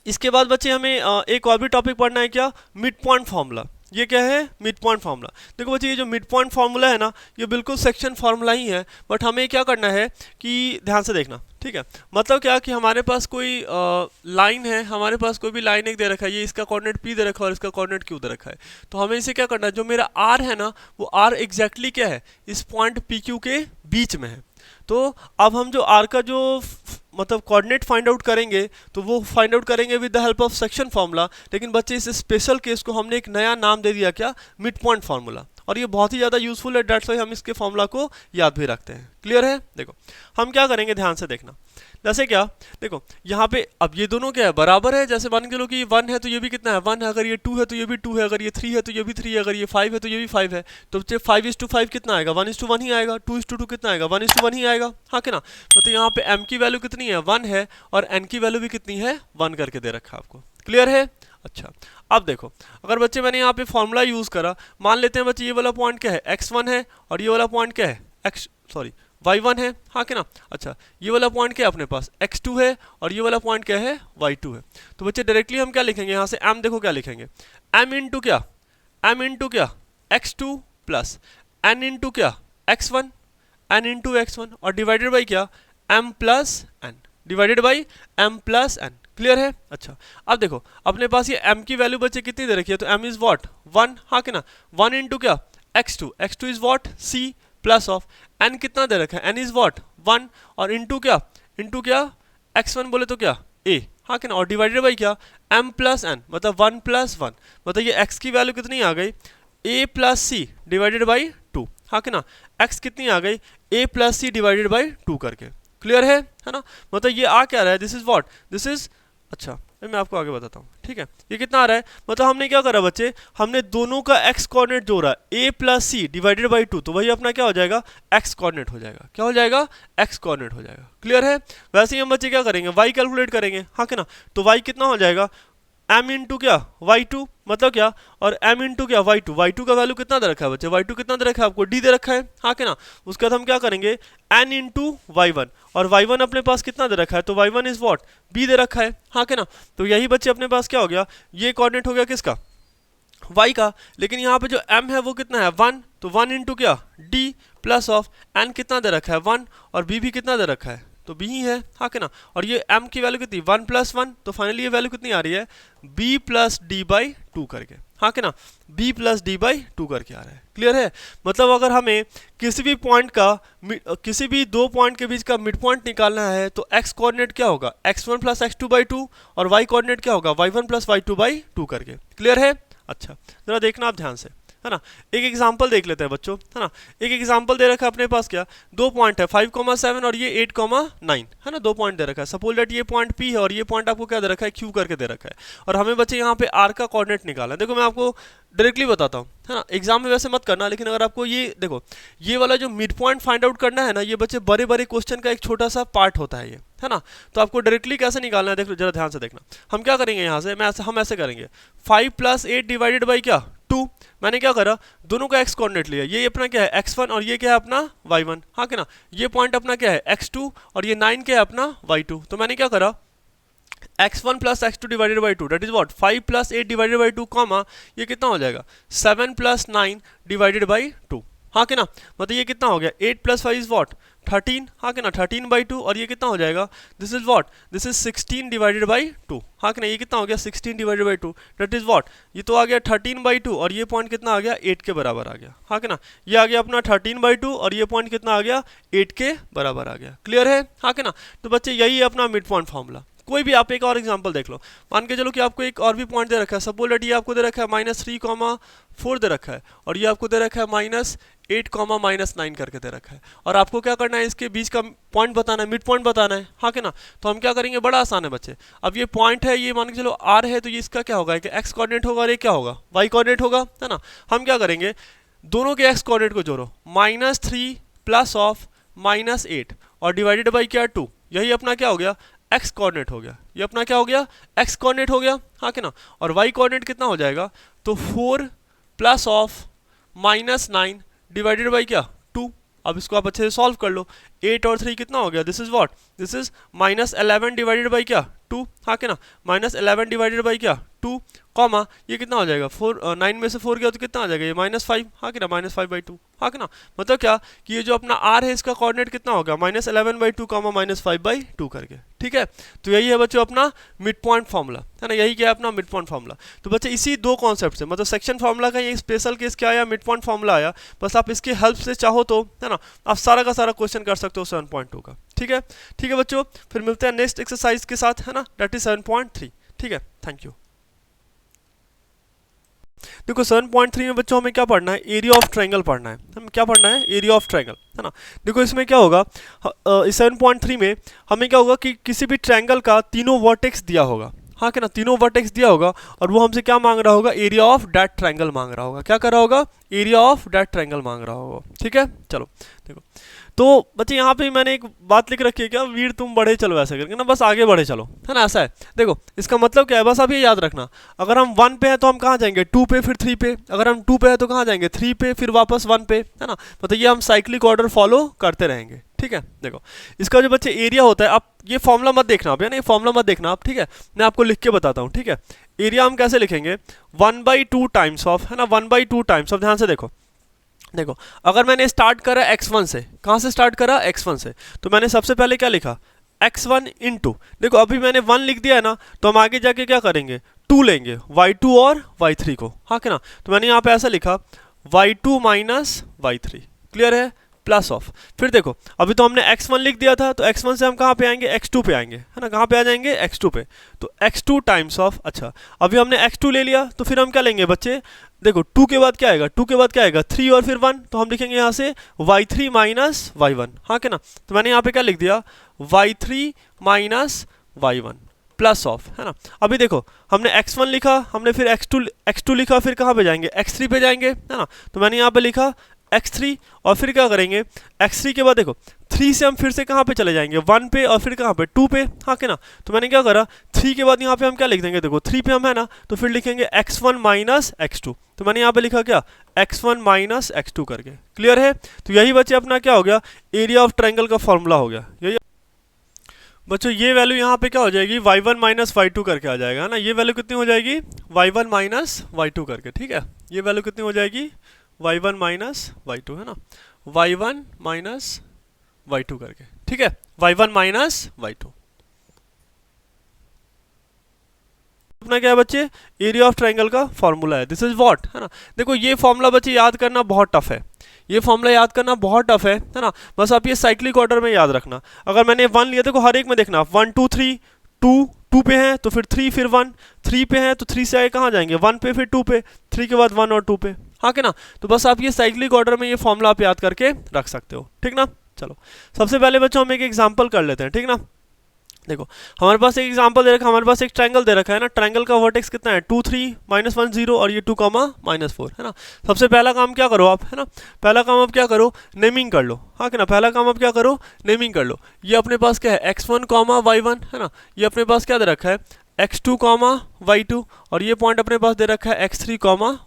इसके बाद बच्चे हमें एक और भी टॉपिक पढ़ना है, क्या, मिड पॉइंट फार्मूला। ये क्या है, मिड पॉइंट फार्मूला। देखो बच्चे, ये जो मिड पॉइंट फार्मूला है ना, ये बिल्कुल सेक्शन फार्मूला ही है, बट हमें क्या करना है कि ध्यान से देखना, ठीक है। मतलब क्या कि हमारे पास कोई लाइन है, हमारे पास कोई भी लाइन एक दे रखा है, ये इसका कोऑर्डिनेट p दे रखा है और इसका कोऑर्डिनेट q दे रखा है, तो हमें इसे क्या करना है, जो मेरा r है ना, वो r एग्जैक्टली क्या है, इस पॉइंट pq के बीच में है। तो अब हम जो r का जो मतलब कोऑर्डिनेट फाइंड आउट करेंगे, तो वो फाइंड आउट करेंगे with the help of section formula, लेकिन बच्चे इस स्पेशल केस को हमने एक नया नाम दे दिया, क्या, मिड पॉइंट फार्मूला, और ये बहुत ही ज़्यादा यूजफुल है, डेट्स वाई हम इसके फार्मूला को याद भी रखते हैं, क्लियर है। देखो हम क्या करेंगे, ध्यान से देखना, जैसे क्या, देखो यहाँ पे अब ये दोनों क्या है, बराबर है, जैसे मान के लो कि ये 1 है तो ये भी कितना है 1 है, अगर ये 2 है तो ये भी 2 है, अगर ये 3 है तो ये भी 3 है, अगर ये 5 है तो ये भी 5 है, तो 5:5 कितना आएगा, 1:1 ही आएगा, 2:2 कितना आएगा, 1:1 ही आएगा, हाँ कि ना। तो यहाँ पे m की वैल्यू कितनी है 1 है और n की वैल्यू भी कितनी है 1 करके दे रखा है आपको, क्लियर है। अच्छा, अब देखो, अगर बच्चे मैंने यहाँ पे फॉर्मूला यूज करा, मान लेते हैं बच्चे ये वाला पॉइंट क्या है x1 है और ये वाला पॉइंट क्या है y1 है, हाँ कि ना। अच्छा, ये वाला पॉइंट क्या है अपने पास x2 है और ये वाला पॉइंट क्या है y2 है। तो बच्चे डायरेक्टली हम क्या लिखेंगे, यहाँ से m देखो क्या लिखेंगे, m इंटू क्या x2 प्लस n इंटू क्या x1, n इंटू x1 और डिवाइडेड बाई क्या m plus n, divided by m plus n, clear है। अच्छा, अब देखो अपने पास ये m की वैल्यू बच्चे कितनी दे रखी है, तो m इज व्हाट 1, हाँ कि ना, 1 इंटू क्या x2 is what c plus of n कितना दे रखा है, n इज व्हाट 1 और इंटू क्या x1 बोले तो क्या a, हाँ कि ना, और डिवाइडेड बाई क्या m प्लस n, मतलब 1 प्लस 1, मतलब ये x की वैल्यू कितनी आ गई a plus c divided by 2, हाँ कि ना, x कितनी आ गई a plus c divided by 2 करके, क्लियर है ना। मतलब ये आ क्या रहा है, this is what, this is, अच्छा मैं आपको आगे बताता हूँ, ठीक है। ये कितना आ रहा है, मतलब हमने क्या करा बच्चे, हमने दोनों का x कोऑर्डिनेट जोड़ा a plus C divided by 2, तो वही अपना क्या हो जाएगा x कोऑर्डिनेट हो जाएगा, क्या हो जाएगा x कोऑर्डिनेट हो जाएगा, क्लियर है। वैसे ही हम बच्चे क्या करेंगे, y कैलकुलेट करेंगे, हाँ कि ना, तो y कितना हो जाएगा m इंटू क्या y2, मतलब क्या, और m इंटू क्या y2 का वैल्यू कितना दे रखा है बच्चे, y2 कितना दे रखा है आपको d दे रखा है, हाँ कि ना। उसके बाद हम क्या करेंगे n इंटू y1, और y1 अपने पास कितना दे रखा है, तो y1 इज व्हाट b दे रखा है, हाँ कि ना। तो यही बच्चे अपने पास क्या हो गया, ये कोऑर्डिनेट हो गया किसका y का, लेकिन यहाँ पे जो m है वो कितना है 1, तो 1 इंटू क्या d प्लस ऑफ n कितना दे रखा है 1 और b भी कितना दे रखा है, तो b ही है, हाँ कि ना। और ये m की वैल्यू कितनी 1 प्लस 1, तो फाइनली ये वैल्यू कितनी आ रही है b प्लस डी बाई 2 करके, हाँ कि ना, b प्लस डी बाई 2 करके आ रहा है, क्लियर है। मतलब अगर हमें किसी भी पॉइंट का किसी भी दो पॉइंट के बीच का मिड पॉइंट निकालना है, तो x कोऑर्डिनेट क्या होगा x1 प्लस x2 बाई 2 और y कोऑर्डिनेट क्या होगा y1 प्लस y2 बाई 2 करके, क्लियर है। अच्छा, जरा देखना आप ध्यान से, है ना। एक एग्जांपल देख लेते हैं बच्चों, है ना। एक एग्जांपल दे रखा है अपने पास, क्या 2 पॉइंट है 5,7 और ये 8,9, है ना। 2 पॉइंट दे रखा है। सपोज दैट ये पॉइंट P है और ये पॉइंट आपको क्या दे रखा है, Q करके दे रखा है, और हमें बच्चे यहाँ पे R का कोऑर्डिनेट निकालना है। देखो मैं आपको डायरेक्टली बताता हूँ, है ना। एग्जाम में वैसे मत करना, लेकिन अगर आपको ये देखो ये वाला जो मिड पॉइंट फाइंड आउट करना है ना, ये बच्चे बड़े बड़े क्वेश्चन का एक छोटा सा पार्ट होता है ये, है ना। तो आपको डायरेक्टली कैसे निकालना है, देखो जरा ध्यान से देखना। हम क्या करेंगे यहाँ से, हम ऐसे करेंगे 5 + 8 डिवाइडेड बाई क्या 2। मैंने क्या करा, दोनों का एक्स कोऑर्डिनेट लिया, ये अपना क्या है x1 और ये क्या है अपना y1, हाँ क्या ना। ये पॉइंट अपना क्या है x2 और ये 9 क्या है अपना y2। तो मैंने क्या करा, x1 + x2 divided by 2 that is what 5 + 8 divided by 2 comma ये कितना हो जाएगा 7 + 9 डिवाइडेड बाई 2, हाँ कि ना। मतलब ये कितना हो गया 8 + 5 इज व्हाट 13, हाँ कि ना 13/2, और ये कितना हो जाएगा this is what this is 16 divided by 2, हाँ कि ना। ये कितना हो गया 16 divided by 2 that is what, ये तो आ गया 13/2 और ये पॉइंट कितना आ गया 8 के बराबर आ गया, हाँ कि ना। ये आ गया अपना 13/2 और ये पॉइंट कितना आ गया 8 के बराबर आ गया। क्लियर है, हाँ कि ना। तो बच्चे यही है अपना मिड पॉइंट फॉर्मूला। कोई भी आप एक और एग्जांपल देख लो, मान के चलो कि आपको एक और भी पॉइंट दे रखा है। सपोज दैट ये आपको दे रखा है -3,4 दे रखा है और ये आपको दे रखा है -8, -9 करके दे रखा है, और आपको क्या करना है इसके बीच का पॉइंट बताना है, मिड पॉइंट बताना है, हाँ कि ना। तो हम क्या करेंगे, बड़ा आसान है बच्चे। अब ये पॉइंट है, ये मान के चलो R है, तो ये इसका क्या होगा कि x कोऑर्डिनेट होगा और ये क्या होगा y कोऑर्डिनेट होगा, है ना। हम क्या करेंगे, दोनों के x कोऑर्डिनेट को जोड़ो, -3 + -8 और डिवाइडेड बाई क्या 2, यही अपना क्या हो गया x कोऑर्डिनेट हो गया। ये अपना क्या हो गया x कोऑर्डिनेट हो गया, हाँ कि ना। और y कोऑर्डिनेट कितना हो जाएगा, तो 4 + -9 डिवाइडेड बाई क्या 2। अब इसको आप अच्छे से सॉल्व कर लो, 8 और 3 कितना हो गया, this is what this is -11 divided by क्या 2, हाँ कि ना। -11 डिवाइडेड बाई क्या 2 कॉमा ये कितना हो जाएगा 9 में से 4 गया तो कितना आ जाएगा ये -5, हाँ कि ना, -5/2, हाँ कि ना। मतलब क्या कि ये जो अपना R है इसका कोऑर्डिनेट कितना होगा -11/2 कॉमा -5/2 करके, ठीक है। तो यही है बच्चों अपना मिड पॉइंट फॉर्मूला, है ना। यही क्या है अपना मिड पॉइंट फॉर्मूला। तो बच्चे इसी दो कॉन्सेप्ट से, मतलब सेक्शन फॉर्मूला का ये स्पेशल केस क्या आया, मिड पॉइंट फॉर्मूला आया, बस आप इसके हेल्प से चाहो तो, है ना, आप सारा का सारा क्वेश्चन कर सकते हो 7.2 का, ठीक है। ठीक है बच्चों, फिर मिलते हैं नेक्स्ट एक्सरसाइज के साथ, है ना, दैट इज 7.3, ठीक है। Thank you. देखो 7.3 में बच्चों हमें क्या पढ़ना है, एरिया ऑफ ट्रायंगल पढ़ना है। हमें क्या पढ़ना है, एरिया ऑफ ट्रायंगल, है ना। देखो इसमें क्या होगा, इस 7.3 में हमें क्या होगा कि किसी भी ट्रायंगल का तीनों वर्टेक्स दिया होगा, हाँ कि ना, तीनों वर्टेक्स दिया होगा, और वो हमसे क्या मांग रहा होगा, एरिया ऑफ दैट ट्रायंगल मांग रहा होगा। क्या कर रहा होगा, एरिया ऑफ दैट ट्रायंगल मांग रहा होगा, ठीक है। चलो देखो, तो बच्चे यहाँ पे मैंने एक बात लिख रखी है, क्या वीर तुम बढ़े चलो ऐसे करके ना, बस आगे बढ़े चलो, है ना, ऐसा है। देखो इसका मतलब क्या है, बस आप ये याद रखना, अगर हम 1 पे हैं तो हम कहाँ जाएंगे 2 पे, फिर 3 पे, अगर हम 2 पे हैं तो कहाँ जाएंगे 3 पे, फिर वापस 1 पे, है ना। मतलब ये हम साइक्लिक ऑर्डर फॉलो करते रहेंगे, ठीक है। देखो इसका जो बच्चे एरिया होता है, आप ये फॉर्मूला मत देखना आप, है ना, ये फॉर्मूला मत देखना आप, ठीक है। मैं आपको लिख के बताता हूँ, ठीक है। एरिया हम कैसे लिखेंगे, 1/2 टाइम्स ऑफ, है ना, 1/2 टाइम्स ऑफ। ध्यान से देखो, देखो अगर मैंने स्टार्ट करा x1 से, कहाँ से स्टार्ट करा x1 से, तो मैंने सबसे पहले क्या लिखा x1 इंटू, देखो अभी मैंने 1 लिख दिया है ना, तो हम आगे जाके क्या करेंगे 2 लेंगे, y2 और y3 को, हाँ कि ना। तो मैंने यहाँ पे ऐसा लिखा y2 माइनस y3, क्लियर है, प्लस ऑफ। फिर देखो अभी तो हमने x1 लिख दिया था, तो x1 से हम कहाँ पे आएंगे x2 पे आएंगे, है ना, कहाँ पे आ जाएंगे x2 पे, तो x2 टाइम्स ऑफ। अच्छा अभी हमने x2 ले लिया, तो फिर हम क्या लेंगे बच्चे, देखो 2 के बाद क्या आएगा, 2 के बाद क्या आएगा 3 और फिर 1, तो हम लिखेंगे यहाँ से y3 माइनस y1, हाँ कि ना। तो मैंने यहाँ पे क्या लिख दिया y3 minus y1 plus of, है ना। अभी देखो हमने x1 लिखा, हमने फिर x2 लिखा, फिर कहाँ पे जाएंगे x3 पे जाएंगे, है ना। तो मैंने यहाँ पे लिखा x3 और फिर क्या करेंगे x3 के बाद देखो 3 से हम फिर से कहाँ पे चले जाएंगे 1 पे और फिर कहाँ पे 2 पे, हाँ कि ना। तो मैंने क्या करा 3 के बाद यहाँ पे हम क्या लिख देंगे, देखो 3 पे हम है ना, तो फिर लिखेंगे x1 माइनस x2, तो मैंने यहाँ पे लिखा क्या x1 माइनस x2 करके, क्लियर है। तो यही बच्चे अपना क्या हो गया, एरिया ऑफ ट्रायंगल का फॉर्मूला हो गया। यही बच्चों ये वैल्यू यहाँ पे क्या हो जाएगी y1 माइनस y2 करके आ जाएगा, है ना। ये वैल्यू कितनी हो जाएगी y1 माइनस y2 करके, ठीक है। ये वैल्यू कितनी हो जाएगी y1 माइनस y2, है ना, y1 माइनस y2 करके, ठीक है, y1 माइनस y2। अपना क्या है बच्चे, एरिया ऑफ ट्रायंगल का फॉर्मूला है, दिस इज व्हाट, है ना। देखो ये फॉर्मूला बच्चे याद करना बहुत टफ है, ये फॉर्मूला याद करना बहुत टफ है ना। बस आप ये साइक्लिक ऑर्डर में याद रखना। अगर मैंने 1 लिया, देखो हर एक में देखना 1 2 3, 2 पे हैं तो फिर 3 फिर 1, 3 पे हैं तो 3 से आगे कहाँ जाएंगे 1 पे, फिर 2 पे, 3 के बाद 1 और 2 पे, हाँ कि ना। तो बस आप ये साइक्लिक ऑर्डर में ये फॉर्मूला आप याद करके रख सकते हो, ठीक ना। चलो सबसे पहले बच्चों हम एक एग्जांपल कर लेते हैं, ठीक ना। देखो हमारे पास एक एग्जांपल दे रखा है, हमारे पास एक ट्रायंगल दे रखा है ना। ट्रायंगल का वर्टेक्स कितना है 2 3 -1 0 और ये 2 -4 है ना। सबसे पहला काम क्या करो आप, है ना, पहला काम आप क्या करो, नेमिंग कर लो। हाँ कि ना, पहला काम आप क्या करो, नेमिंग कर लो। ये अपने पास क्या है x1 y1 है ना। ये अपने पास क्या दे रखा है x2 y2 और ये पॉइंट अपने पास दे रखा है x3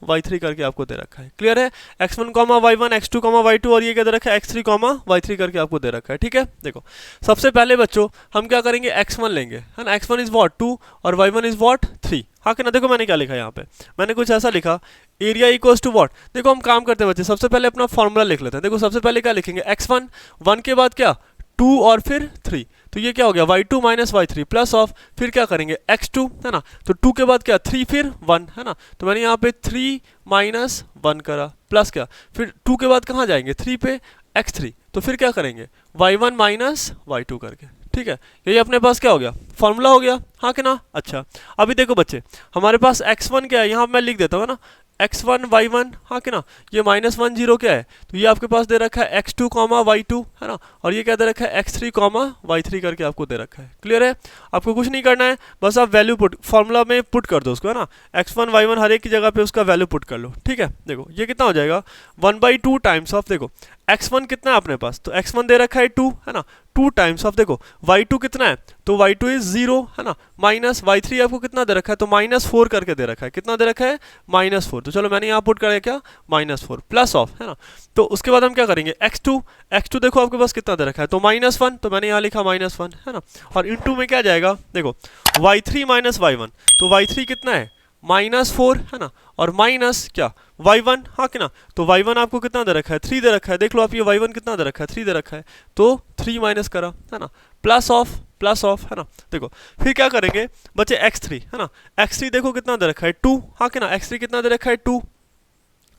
y3 करके आपको दे रखा है। क्लियर है, x1 y1 x2 y2 और ये क्या दे रखा है x3 y3 करके आपको दे रखा है, ठीक है। देखो सबसे पहले बच्चों हम क्या करेंगे, x1 लेंगे, है ना। x1 इज वॉट 2 और y1 इज वॉट 3। हाँ कि ना। देखो मैंने क्या लिखा यहाँ पे, मैंने कुछ ऐसा लिखा, एरिया इक्वल्स टू वॉट। देखो हम काम करते हैं बच्चे, सबसे पहले अपना फॉर्मूला लिख लेते हैं। देखो सबसे पहले क्या लिखेंगे, x1 1 के बाद क्या 2 और फिर 3, तो ये क्या हो गया y2 y3 प्लस ऑफ, फिर क्या करेंगे x2 है ना। तो 2 के बाद क्या 3 फिर 1 है ना। तो मैंने यहाँ पे 3 -1 करा प्लस क्या, फिर 2 के बाद कहाँ जाएंगे 3 पे x3, तो फिर क्या करेंगे y1 y2 करके, ठीक है। यही अपने पास क्या हो गया, फॉर्मूला हो गया। हाँ कि ना। अच्छा अभी देखो बच्चे हमारे पास x1 क्या है, यहाँ मैं लिख देता हूँ ना, x1 y1, हाँ कि ना। ये -1 0 क्या है, तो ये आपके पास दे रखा है x2 y2 है ना। और ये क्या दे रखा है x3 y3 करके आपको दे रखा है। क्लियर है, आपको कुछ नहीं करना है, बस आप वैल्यू पुट फॉर्मूला में पुट कर दो उसको, है ना। x1 y1 हर एक की जगह पे उसका वैल्यू पुट कर लो, ठीक है। देखो ये कितना हो जाएगा 1/2 टाइम्स ऑफ, देखो x1 कितना है अपने पास, तो x1 दे रखा है 2 है ना, 2 टाइम्स ऑफ, देखो y2 कितना है, तो y2 इज 0 है ना, माइनस y3 आपको कितना दे रखा है, तो -4 करके दे रखा है। कितना दे रखा है -4, तो चलो मैंने यहाँ पुट करा क्या -4 प्लस ऑफ, है ना। तो उसके बाद हम क्या करेंगे x2 देखो आपके पास कितना दे रखा है, तो -1, तो मैंने यहाँ लिखा -1 है ना। और इनटू में क्या जाएगा, देखो y3 y1, तो y3 कितना है -4 है ना, और माइनस क्या y1, हाँ कि ना। तो y1 आपको कितना दे रखा है 3 दे रखा है, देख लो आप ये y1 कितना दे रखा है 3 दे रखा है, तो 3 माइनस करा है ना, प्लस ऑफ है ना। देखो फिर क्या करेंगे बच्चे x3 है ना, x3 देखो कितना दे रखा है 2, हाँ कि ना। x3 कितना दे रखा है 2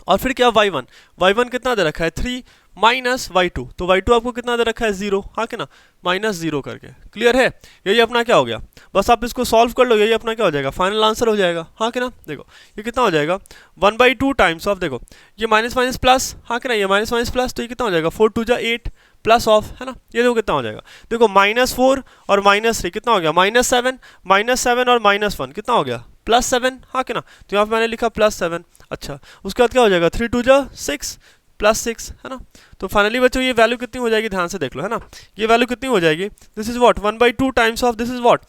और फिर क्या y1 कितना दे रखा है 3 माइनस y2, तो y2 आपको कितना दे रखा है 0, हाँ कि ना, -0 करके। क्लियर है, यही अपना क्या हो गया, बस आप इसको सॉल्व कर लो, यही अपना क्या हो जाएगा फाइनल आंसर हो जाएगा, हाँ कि ना। देखो ये कितना हो जाएगा 1/2 टाइम्स ऑफ, देखो ये माइनस माइनस प्लस, हाँ कि ना, ये माइनस माइनस प्लस, तो ये कितना हो जाएगा 4 2 8 प्लस ऑफ, है ना। ये देखो कितना हो जाएगा, देखो -4 और -3 कितना हो गया -7 और -1 कितना हो गया +7, हाँ कि ना। तो यहाँ पे मैंने लिखा +7। अच्छा उसके बाद क्या हो जाएगा 3 2 6 +6 है ना। तो फाइनली बच्चों ये वैल्यू कितनी हो जाएगी, ध्यान से देख लो, है ना। ये वैल्यू कितनी हो जाएगी, this is what 1/2 times of, this is what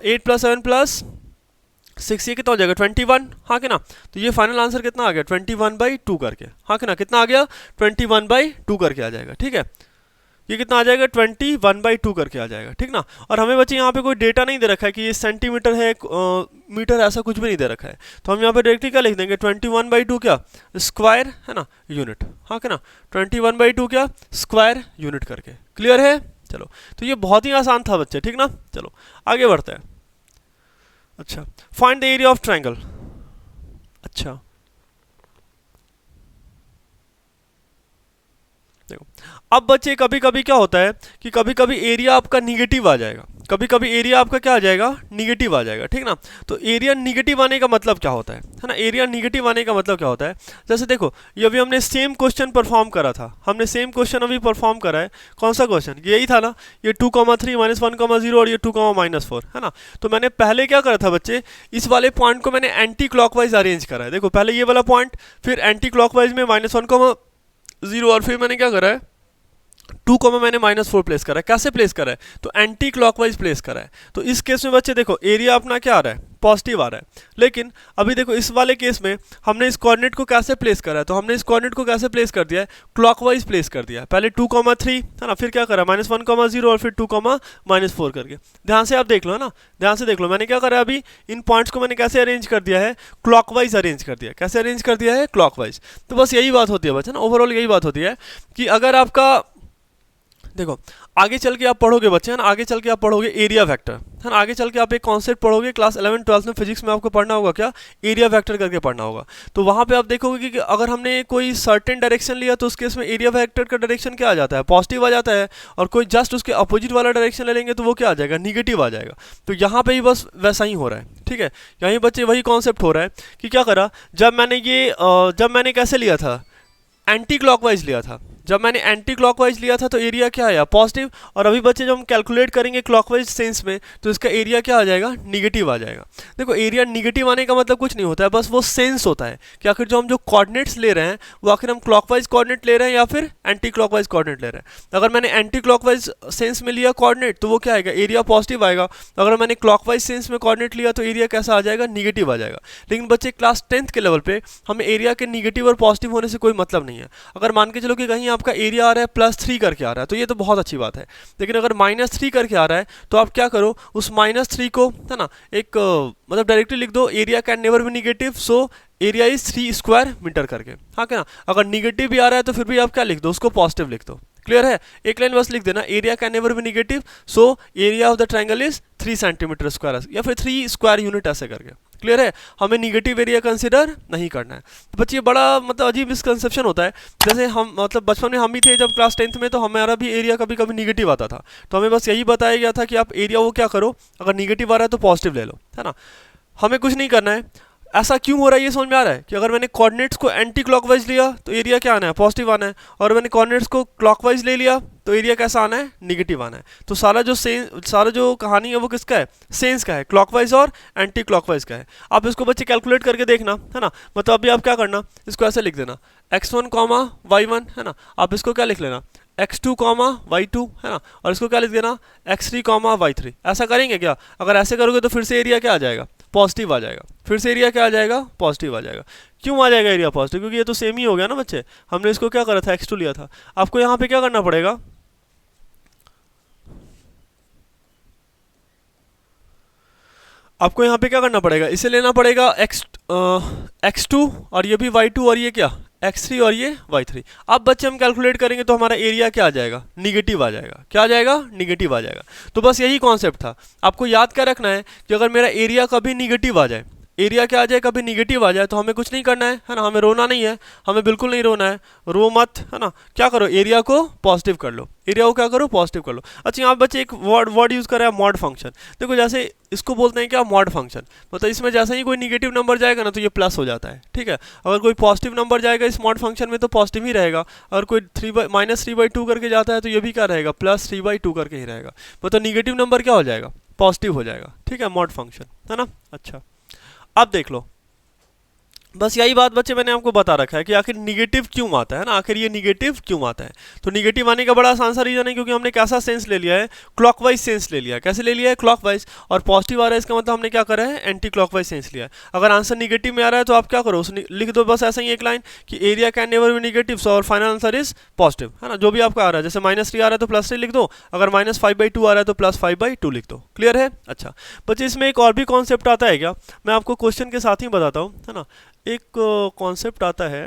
8 + 7 + 6, ये कितना हो जाएगा 21, हाँ कि ना। तो ये फाइनल आंसर कितना आ गया 21/2 करके, हाँ कि ना। कितना आ गया 21/2 करके आ जाएगा, ठीक है। ये कितना आ जाएगा 21/2 करके आ जाएगा, ठीक ना। और हमें बच्चे यहाँ पे कोई डेटा नहीं दे रखा है कि ये सेंटीमीटर है मीटर, ऐसा कुछ भी नहीं दे रखा है। तो हम यहाँ पे डायरेक्टली क्या लिख देंगे 21/2 क्या स्क्वायर है ना यूनिट, हाँ कि ना। 21/2 क्या स्क्वायर यूनिट करके। क्लियर है, चलो तो ये बहुत ही आसान था बच्चे, ठीक ना। चलो आगे बढ़ते हैं। अच्छा find the area of triangle. अच्छा देखो अब बच्चे कभी कभी क्या होता है कि कभी कभी एरिया आपका निगेटिव आ जाएगा, कभी कभी एरिया आपका क्या आ जाएगा निगेटिव आ जाएगा, ठीक ना। तो एरिया निगेटिव आने का मतलब क्या होता है ना, एरिया निगेटिव आने का मतलब क्या होता है, जैसे देखो ये अभी हमने सेम क्वेश्चन परफॉर्म करा था, हमने सेम क्वेश्चन अभी परफॉर्म करा है। कौन सा क्वेश्चन, यही था ना, ये 2 3 -1 0 और ये 2 -4 है ना। तो मैंने पहले क्या करा था बच्चे, इस वाले पॉइंट को मैंने एंटी क्लॉकवाइज अरेंज करा है। देखो पहले ये वाला पॉइंट, फिर एंटी क्लॉकवाइज में -1 0 और फिर मैंने क्या करा है 2 को मैंने -4 प्लेस करा है। कैसे प्लेस करा है, तो एंटी क्लॉकवाइज प्लेस करा है। तो इस केस में बच्चे देखो एरिया अपना क्या आ रहा है पॉजिटिव आ रहा है। लेकिन अभी देखो इस वाले केस में हमने इस कोऑर्डिनेट को कैसे प्लेस करा है, तो हमने इस कोऑर्डिनेट को कैसे प्लेस कर दिया है क्लॉकवाइज प्लेस कर दिया है। पहले 2 3 है ना, फिर क्या करा -1 0 और फिर 2 -4 करके। ध्यान से आप देख लो, है ना, ध्यान से देख लो मैंने क्या करा अभी, इन पॉइंट्स को मैंने कैसे अरेंज कर दिया है क्लॉकवाइज अरेंज कर दिया। कैसे अरेंज कर दिया है क्लॉकवाइज। तो बस यही बात होती है बच्चा ना, ओवरऑल यही बात होती है कि अगर आपका देखो आगे चल के आप पढ़ोगे बच्चे, है ना, आगे चल के आप पढ़ोगे एरिया वेक्टर, है ना, आगे चल के आप एक कॉन्सेप्ट पढ़ोगे क्लास 11 12 में फिजिक्स में, आपको पढ़ना होगा क्या, एरिया वेक्टर करके पढ़ना होगा। तो वहाँ पे आप देखोगे कि अगर हमने कोई सर्टेन डायरेक्शन लिया तो उस केस में एरिया वेक्टर का डायरेक्शन क्या आ जाता है, पॉजिटिव आ जाता है, और कोई जस्ट उसके अपोजिट वाला डायरेक्शन ले लेंगे तो वो क्या आ जाएगा, निगेटिव आ जाएगा। तो यहाँ पे ही बस वैसा ही हो रहा है, ठीक है, यहीं बच्चे वही कॉन्सेप्ट हो रहा है कि क्या करा, जब मैंने कैसे लिया था, एंटी क्लॉकवाइज लिया था, जब मैंने एंटी क्लॉकवाइज लिया था तो एरिया क्या आया, पॉजिटिव, और अभी बच्चे जब हम कैलकुलेट करेंगे क्लॉकवाइज सेंस में तो इसका एरिया क्या आ जाएगा, निगेटिव आ जाएगा। देखो एरिया निगेटिव आने का मतलब कुछ नहीं होता है, बस वो सेंस होता है कि आखिर जो हम जो कोऑर्डिनेट्स ले रहे हैं वो आखिर हम क्लॉकवाइज कोऑर्डिनेट ले रहे हैं या फिर एंटी क्लॉकवाइज कोऑर्डिनेट ले रहे हैं। अगर मैंने एंटी क्लॉकवाइज सेंस में लिया कोऑर्डिनेट तो वो क्या आएगा, एरिया पॉजिटिव आएगा। अगर मैंने क्लॉकवाइज सेंस में कोऑर्डिनेट लिया तो एरिया कैसा आ जाएगा, निगेटिव आ जाएगा। लेकिन बच्चे क्लास 10th के लेवल पे हमें एरिया के निगेटिव और पॉजिटिव होने से कोई मतलब नहीं है। अगर मान के चलो कि कहीं आपका एरिया आ रहा है +3 करके आ रहा है तो ये तो बहुत अच्छी बात है, लेकिन अगर -3 करके आ रहा है तो आप क्या करो, उस -3 को, है ना, एक मतलब डायरेक्टली लिख दो, area can never be negative so area is 3 square metre करके, हाँ क्या ना। अगर निगेटिव भी आ रहा है तो फिर भी आप क्या लिख दो, उसको पॉजिटिव लिख दो। क्लियर है, एक लाइन बस लिख देना, area can never be negative so area of the triangle is 3 centimetre square या फिर 3 स्क्वायर यूनिट ऐसे करके। क्लियर है, हमें निगेटिव एरिया कंसिडर नहीं करना है। तो बच्चे बड़ा मतलब अजीब मिसकंसेप्शन होता है, जैसे हम मतलब बचपन में हम भी थे जब क्लास 10th में तो हमारा भी एरिया कभी कभी निगेटिव आता था, तो हमें बस यही बताया गया था कि आप एरिया वो क्या करो, अगर निगेटिव आ रहा है तो पॉजिटिव ले लो, है ना, हमें कुछ नहीं करना है। ऐसा क्यों हो रहा है ये समझ में आ रहा है कि अगर मैंने कोऑर्डिनेट्स को एंटी क्लॉकवाइज लिया तो एरिया क्या आना है, पॉजिटिव आना है, और मैंने कोऑर्डिनेट्स को क्लॉकवाइज ले लिया तो एरिया कैसा आना है, निगेटिव आना है। तो सारा जो कहानी है वो किसका है, सेंस का है, क्लॉकवाइज और एंटी क्लॉकवाइज का है। आप इसको बच्चे कैलकुलेट करके देखना, है ना, मतलब अभी आप क्या करना, इसको ऐसे लिख देना x1, y1, है ना, आप इसको क्या लिख लेना x2, y2, है ना, और इसको क्या लिख देना x3, y3। ऐसा करेंगे क्या, अगर ऐसे करोगे तो फिर से एरिया क्या आ जाएगा, पॉजिटिव आ जाएगा। फिर से एरिया क्या आ जाएगा, पॉजिटिव आ जाएगा। क्यों आ जाएगा एरिया पॉजिटिव, क्योंकि ये तो सेम ही हो गया ना बच्चे, हमने इसको क्या करा था, x2 लिया था। आपको यहाँ पे क्या करना पड़ेगा, आपको यहाँ पे क्या करना पड़ेगा, इसे लेना पड़ेगा x2 और ये भी y2 और ये क्या x3 और ये y3। अब बच्चे हम कैलकुलेट करेंगे तो हमारा एरिया क्या आ जाएगा, निगेटिव आ जाएगा। क्या आ जाएगा, निगेटिव आ जाएगा। तो बस यही कॉन्सेप्ट था, आपको याद क्या रखना है कि अगर मेरा एरिया कभी निगेटिव आ जाए, एरिया क्या आ जाए, कभी निगेटिव आ जाए, तो हमें कुछ नहीं करना है ना, हमें रोना नहीं है, हमें बिल्कुल नहीं रोना है, रो मत, है ना, क्या करो, एरिया को पॉजिटिव कर लो, एरिया को क्या करो, पॉजिटिव कर लो। अच्छा यहाँ बच्चे एक वर्ड यूज़ कर रहा है, मॉड फंक्शन। देखो जैसे इसको बोलते हैं क्या, मॉड फंक्शन, मतलब इसमें जैसे ही कोई निगेटिव नंबर जाएगा ना तो ये प्लस हो जाता है, ठीक है। अगर कोई पॉजिटिव नंबर जाएगा इस मॉड फंक्शन में तो पॉजिटिव ही रहेगा, अगर कोई -3/2 करके जाता है तो ये भी क्या रहेगा, +3/2 करके ही रहेगा, मतलब निगेटिव नंबर क्या हो जाएगा, पॉजिटिव हो जाएगा, ठीक है, मॉड फंक्शन, है ना। अच्छा अब देख लो, बस यही बात बच्चे मैंने आपको बता रखा है कि आखिर निगेटिव क्यों आता है ना, आखिर ये निगेटिव क्यों आता है। तो निगेटिव आने का बड़ा आसान सा रीजन है क्योंकि हमने कैसा सेंस ले लिया है, क्लॉकवाइज सेंस ले लिया है। कैसे ले लिया है, क्लॉकवाइज, और पॉजिटिव आ रहा है इसका मतलब हमने क्या करा है, एंटी क्लॉकवाइज सेंस लिया है। अगर आंसर निगेटिव में आ रहा है तो आप क्या करो, लिख दो बस ऐसा ही एक लाइन कि area can never be negative so और फाइनल आंसर इज पॉजिटिव, है ना। जो भी आपका आ रहा है, जैसे -3 आ रहा है तो +3 लिख दो, अगर -5/2 आ रहा है तो +5/2 लिख दो। क्लियर है। अच्छा बच्चे इसमें एक और भी कॉन्सेप्ट आता है क्या, मैं आपको क्वेश्चन के साथ ही बताता हूँ, है ना। एक कॉन्सेप्ट आता है,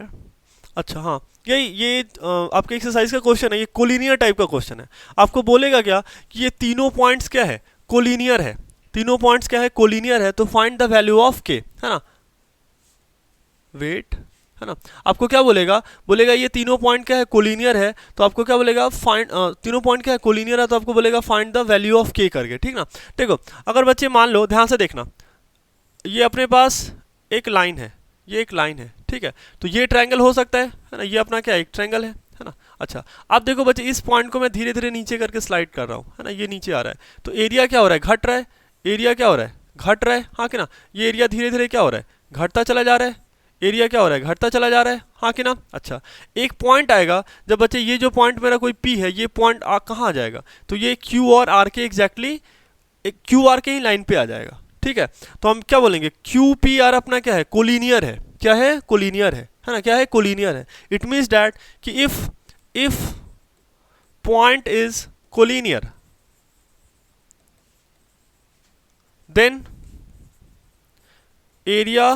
अच्छा हाँ ये आपके एक्सरसाइज का क्वेश्चन है, ये कोलिनियर टाइप का क्वेश्चन है। आपको बोलेगा क्या कि ये तीनों पॉइंट्स क्या है, कोलिनियर है, तीनों पॉइंट्स क्या है, कोलिनियर है, तो फाइंड द वैल्यू ऑफ के, है ना, वेट, है ना। आपको क्या बोलेगा ये तीनों पॉइंट क्या है, कोलिनियर है, तो आपको क्या बोलेगा, फाइंड तीनों पॉइंट क्या है, कोलिनियर है, तो आपको बोलेगा फाइंड द वैल्यू ऑफ के करके, ठीक ना। देखो अगर बच्चे मान लो, ध्यान से देखना, ये अपने पास एक लाइन है, ये एक लाइन है, ठीक है, तो ये ट्रायंगल हो सकता है ना, ये अपना क्या एक ट्रायंगल है ना। अच्छा अब देखो बच्चे इस पॉइंट को मैं धीरे धीरे नीचे करके स्लाइड कर रहा हूँ, है ना, ये नीचे आ रहा है, तो एरिया क्या हो रहा है, घट रहा है, एरिया क्या हो रहा है, घट रहा है, हाँ कि ना। ये एरिया धीरे धीरे क्या हो रहा है, घटता चला जा रहा है, एरिया क्या हो रहा है, घटता चला जा रहा है, हाँ कि ना। अच्छा एक पॉइंट आएगा जब बच्चे ये जो पॉइंट मेरा कोई पी है, ये पॉइंट कहाँ आ जाएगा, तो ये क्यू और आर के एग्जैक्टली क्यू आर के ही लाइन पे आ जाएगा, ठीक है। तो हम क्या बोलेंगे, क्यू पी आर अपना क्या है, कोलिनियर है, क्या है, कोलिनियर है ना, क्या है, कोलिनियर है। इट मीन्स दैट कि if point is collinear then area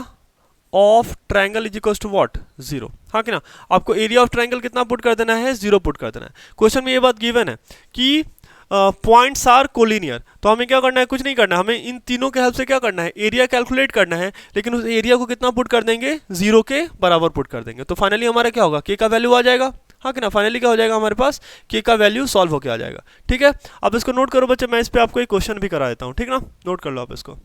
of triangle is equals to what, 0। हाँ कि ना। आपको एरिया ऑफ ट्रायंगल कितना पुट कर देना है, 0 पुट कर देना है। क्वेश्चन में ये बात गिवन है कि पॉइंट्स आर कोलिनियर, तो हमें क्या करना है, कुछ नहीं करना है, हमें इन तीनों के हेल्प से क्या करना है, एरिया कैलकुलेट करना है, लेकिन उस एरिया को कितना पुट कर देंगे, 0 के बराबर पुट कर देंगे। तो फाइनली हमारा क्या होगा, के का वैल्यू आ जाएगा, हाँ कि ना। फाइनली क्या हो जाएगा हमारे पास, के का वैल्यू सॉल्व होके आ जाएगा। ठीक है, अब इसको नोट करो बच्चे, मैं इस पे आपको एक क्वेश्चन भी करा देता हूँ, ठीक ना, नोट कर लो आप इसको।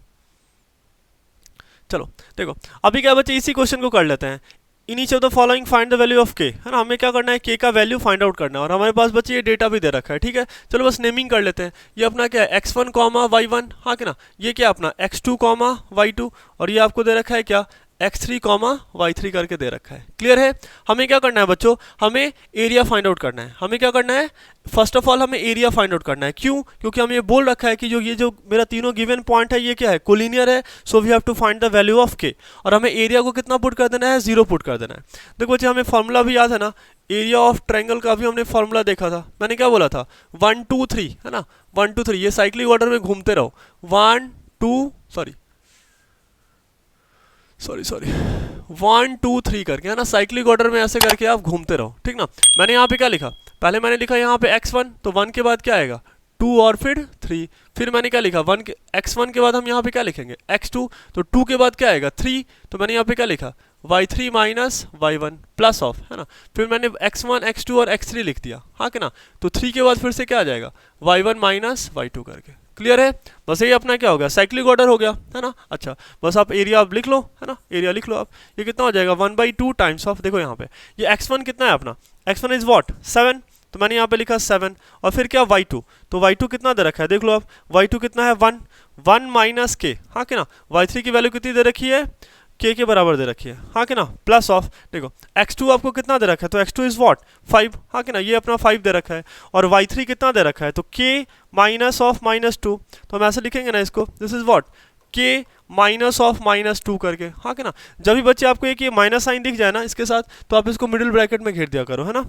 चलो देखो, अभी क्या बच्चे, इसी क्वेश्चन को कर लेते हैं। In each of the following find the value of के, है ना, हमें क्या करना है, के का वैल्यू फाइंड आउट करना है, और हमारे पास बच्चे ये डेटा भी दे रखा है। ठीक है, चलो बस नेमिंग कर लेते हैं। ये अपना क्या है, x1 कॉमा y1, हाँ कि ना। ये क्या अपना x2 कॉमा y2, और ये आपको दे रखा है क्या, x3 कॉमा y3 करके दे रखा है। क्लियर है। हमें क्या करना है बच्चों, हमें एरिया फाइंड आउट करना है। हमें क्या करना है, फर्स्ट ऑफ ऑल हमें एरिया फाइंड आउट करना है। क्यों, क्योंकि हमें ये बोल रखा है कि ये जो मेरा तीनों गिवन पॉइंट है ये क्या है, कोलिनियर है, so we have to find the value of K, और हमें एरिया को कितना पुट कर देना है, 0 पुट कर देना है। देखो बच्चे, हमें फॉर्मूला भी याद है ना, एरिया ऑफ ट्रायंगल का भी हमने फॉर्मूला देखा था। मैंने क्या बोला था, 1 2 3, है ना, 1 2 3, ये साइक्लिक ऑर्डर में घूमते रहो, 1 2 1 2 3 करके, है ना, साइक्लिक ऑर्डर में ऐसे करके आप घूमते रहो। ठीक ना। मैंने यहाँ पे क्या लिखा, पहले मैंने लिखा यहाँ पे x1, तो 1 के बाद क्या आएगा, 2 और फिर 3। फिर मैंने क्या लिखा, x1 के बाद हम यहाँ पे क्या लिखेंगे, x2, तो 2 के बाद क्या आएगा, 3, तो मैंने यहाँ पे क्या लिखा, y3 minus y1 plus of, है ना। फिर मैंने x1 x2 और x3 लिख दिया, हाँ कि ना। तो 3 के बाद फिर से क्या आ जाएगा, y1 माइनस y2 करके। क्लियर है। बस ये अपना क्या हो गया, साइक्लिक ऑर्डर हो गया, है ना। अच्छा, बस आप एरिया आप लिख लो, है ना, एरिया लिख लो आप। ये कितना हो जाएगा, 1/2 टाइम्स ऑफ, देखो यहाँ पे ये x1 कितना है अपना, x1 इज व्हाट, 7, तो मैंने यहाँ पे लिखा 7, और फिर क्या y2, तो y2 कितना दे रखा है, देख लो आप, y2 कितना है, 1 माइनस के, हाँ कि ना। y3 की वैल्यू कितनी दे रखी है, के बराबर दे रखी है, हाँ कि ना, प्लस ऑफ, देखो x2 आपको कितना दे रखा है, तो x2 इज व्हाट, 5, हाँ कि ना, ये अपना 5 दे रखा है, और y3 कितना दे रखा है, तो k माइनस ऑफ -2, तो हम ऐसे लिखेंगे ना इसको, this is what, k minus of -2 करके, हाँ कि ना। जब भी बच्चे आपको एक ये माइनस साइन दिख जाए ना इसके साथ, तो आप इसको मिडिल ब्रैकेट में घेर दिया करो, है ना,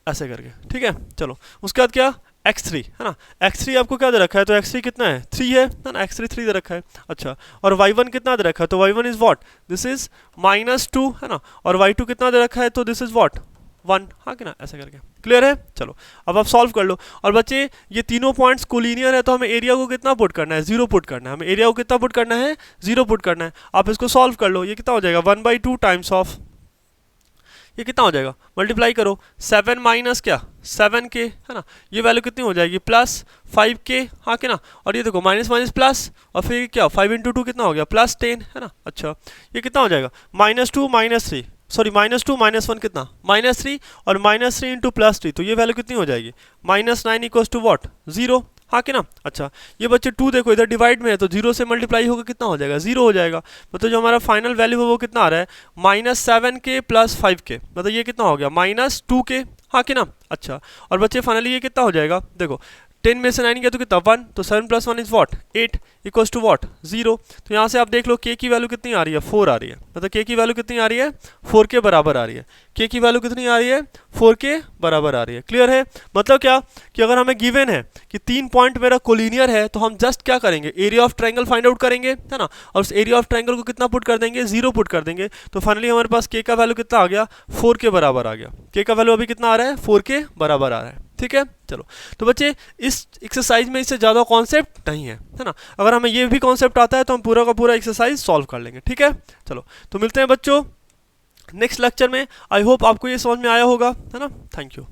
ऐसे करके। ठीक है, चलो उसके बाद क्या, x3, है ना, x3 आपको क्या दे रखा है, तो x3 कितना है, 3 है ना, x3 3 दे रखा है। अच्छा, और y1 कितना दे रखा है, तो y1 is what, this is -2, है ना, और y2 कितना दे रखा है, तो दिस इज व्हाट, 1, हाँ कि ना, ऐसे करके। क्लियर है। चलो अब आप सॉल्व कर लो। और बच्चे ये तीनों पॉइंट्स कोलिनियर है, तो हमें एरिया को कितना पुट करना है, 0 पुट करना है। हमें एरिया को कितना पुट करना है, 0 पुट करना है। आप इसको सॉल्व कर लो, ये कितना हो जाएगा, 1/2 टाइम्स ऑफ, ये कितना हो जाएगा, मल्टीप्लाई करो, 7 माइनस क्या, 7 के, है ना, ये वैल्यू कितनी हो जाएगी, प्लस 5 के, हाँ कि ना। और ये देखो माइनस माइनस प्लस, और फिर क्या, 5 × 2 कितना हो गया, +10, है ना। अच्छा, ये कितना हो जाएगा, -2 -3, सॉरी -2 -1 कितना, -3, और -3 × +3, तो ये वैल्यू कितनी हो जाएगी, -9 = व्हाट, 0, हाँ कि ना। अच्छा, ये बच्चे 2 देखो इधर डिवाइड में है, तो 0 से मल्टीप्लाई होकर कितना हो जाएगा, 0 हो जाएगा। मतलब जो हमारा फाइनल वैल्यू है वो कितना आ रहा है, -7 के + 5 के, मतलब ये कितना हो गया, -2 के, हाँ कि ना। अच्छा, और बच्चे फाइनली ये कितना हो जाएगा, देखो 10 में से 9 गया तो कितना, 1, तो 7 + 1 इज व्हाट, 8 = व्हाट, 0। तो यहाँ से आप देख लो के की वैल्यू कितनी आ रही है, 4 आ रही है। मतलब के की वैल्यू कितनी आ रही है, 4 के बराबर आ रही है। के की वैल्यू कितनी आ रही है, 4 के बराबर आ रही है। क्लियर है। मतलब क्या कि अगर हमें गिवन है कि 3 पॉइंट मेरा कोलिनियर है, तो हम जस्ट क्या करेंगे, area of triangle find out करेंगे, है ना, और उस एरिया ऑफ ट्रायंगल को कितना पुट कर देंगे, 0 पुट कर देंगे। तो फाइनली हमारे पास के का वैल्यू कितना आ गया, 4 के बराबर आ गया। के का वैल्यू अभी कितना आ रहा है, 4 के बराबर आ रहा है। ठीक है, चलो तो बच्चे इस एक्सरसाइज में इससे ज़्यादा कॉन्सेप्ट नहीं है ना। अगर हमें ये भी कॉन्सेप्ट आता है तो हम पूरा का पूरा एक्सरसाइज सॉल्व कर लेंगे। ठीक है, चलो तो मिलते हैं बच्चों नेक्स्ट लेक्चर में। आई होप आपको ये समझ में आया होगा, है ना। Thank you.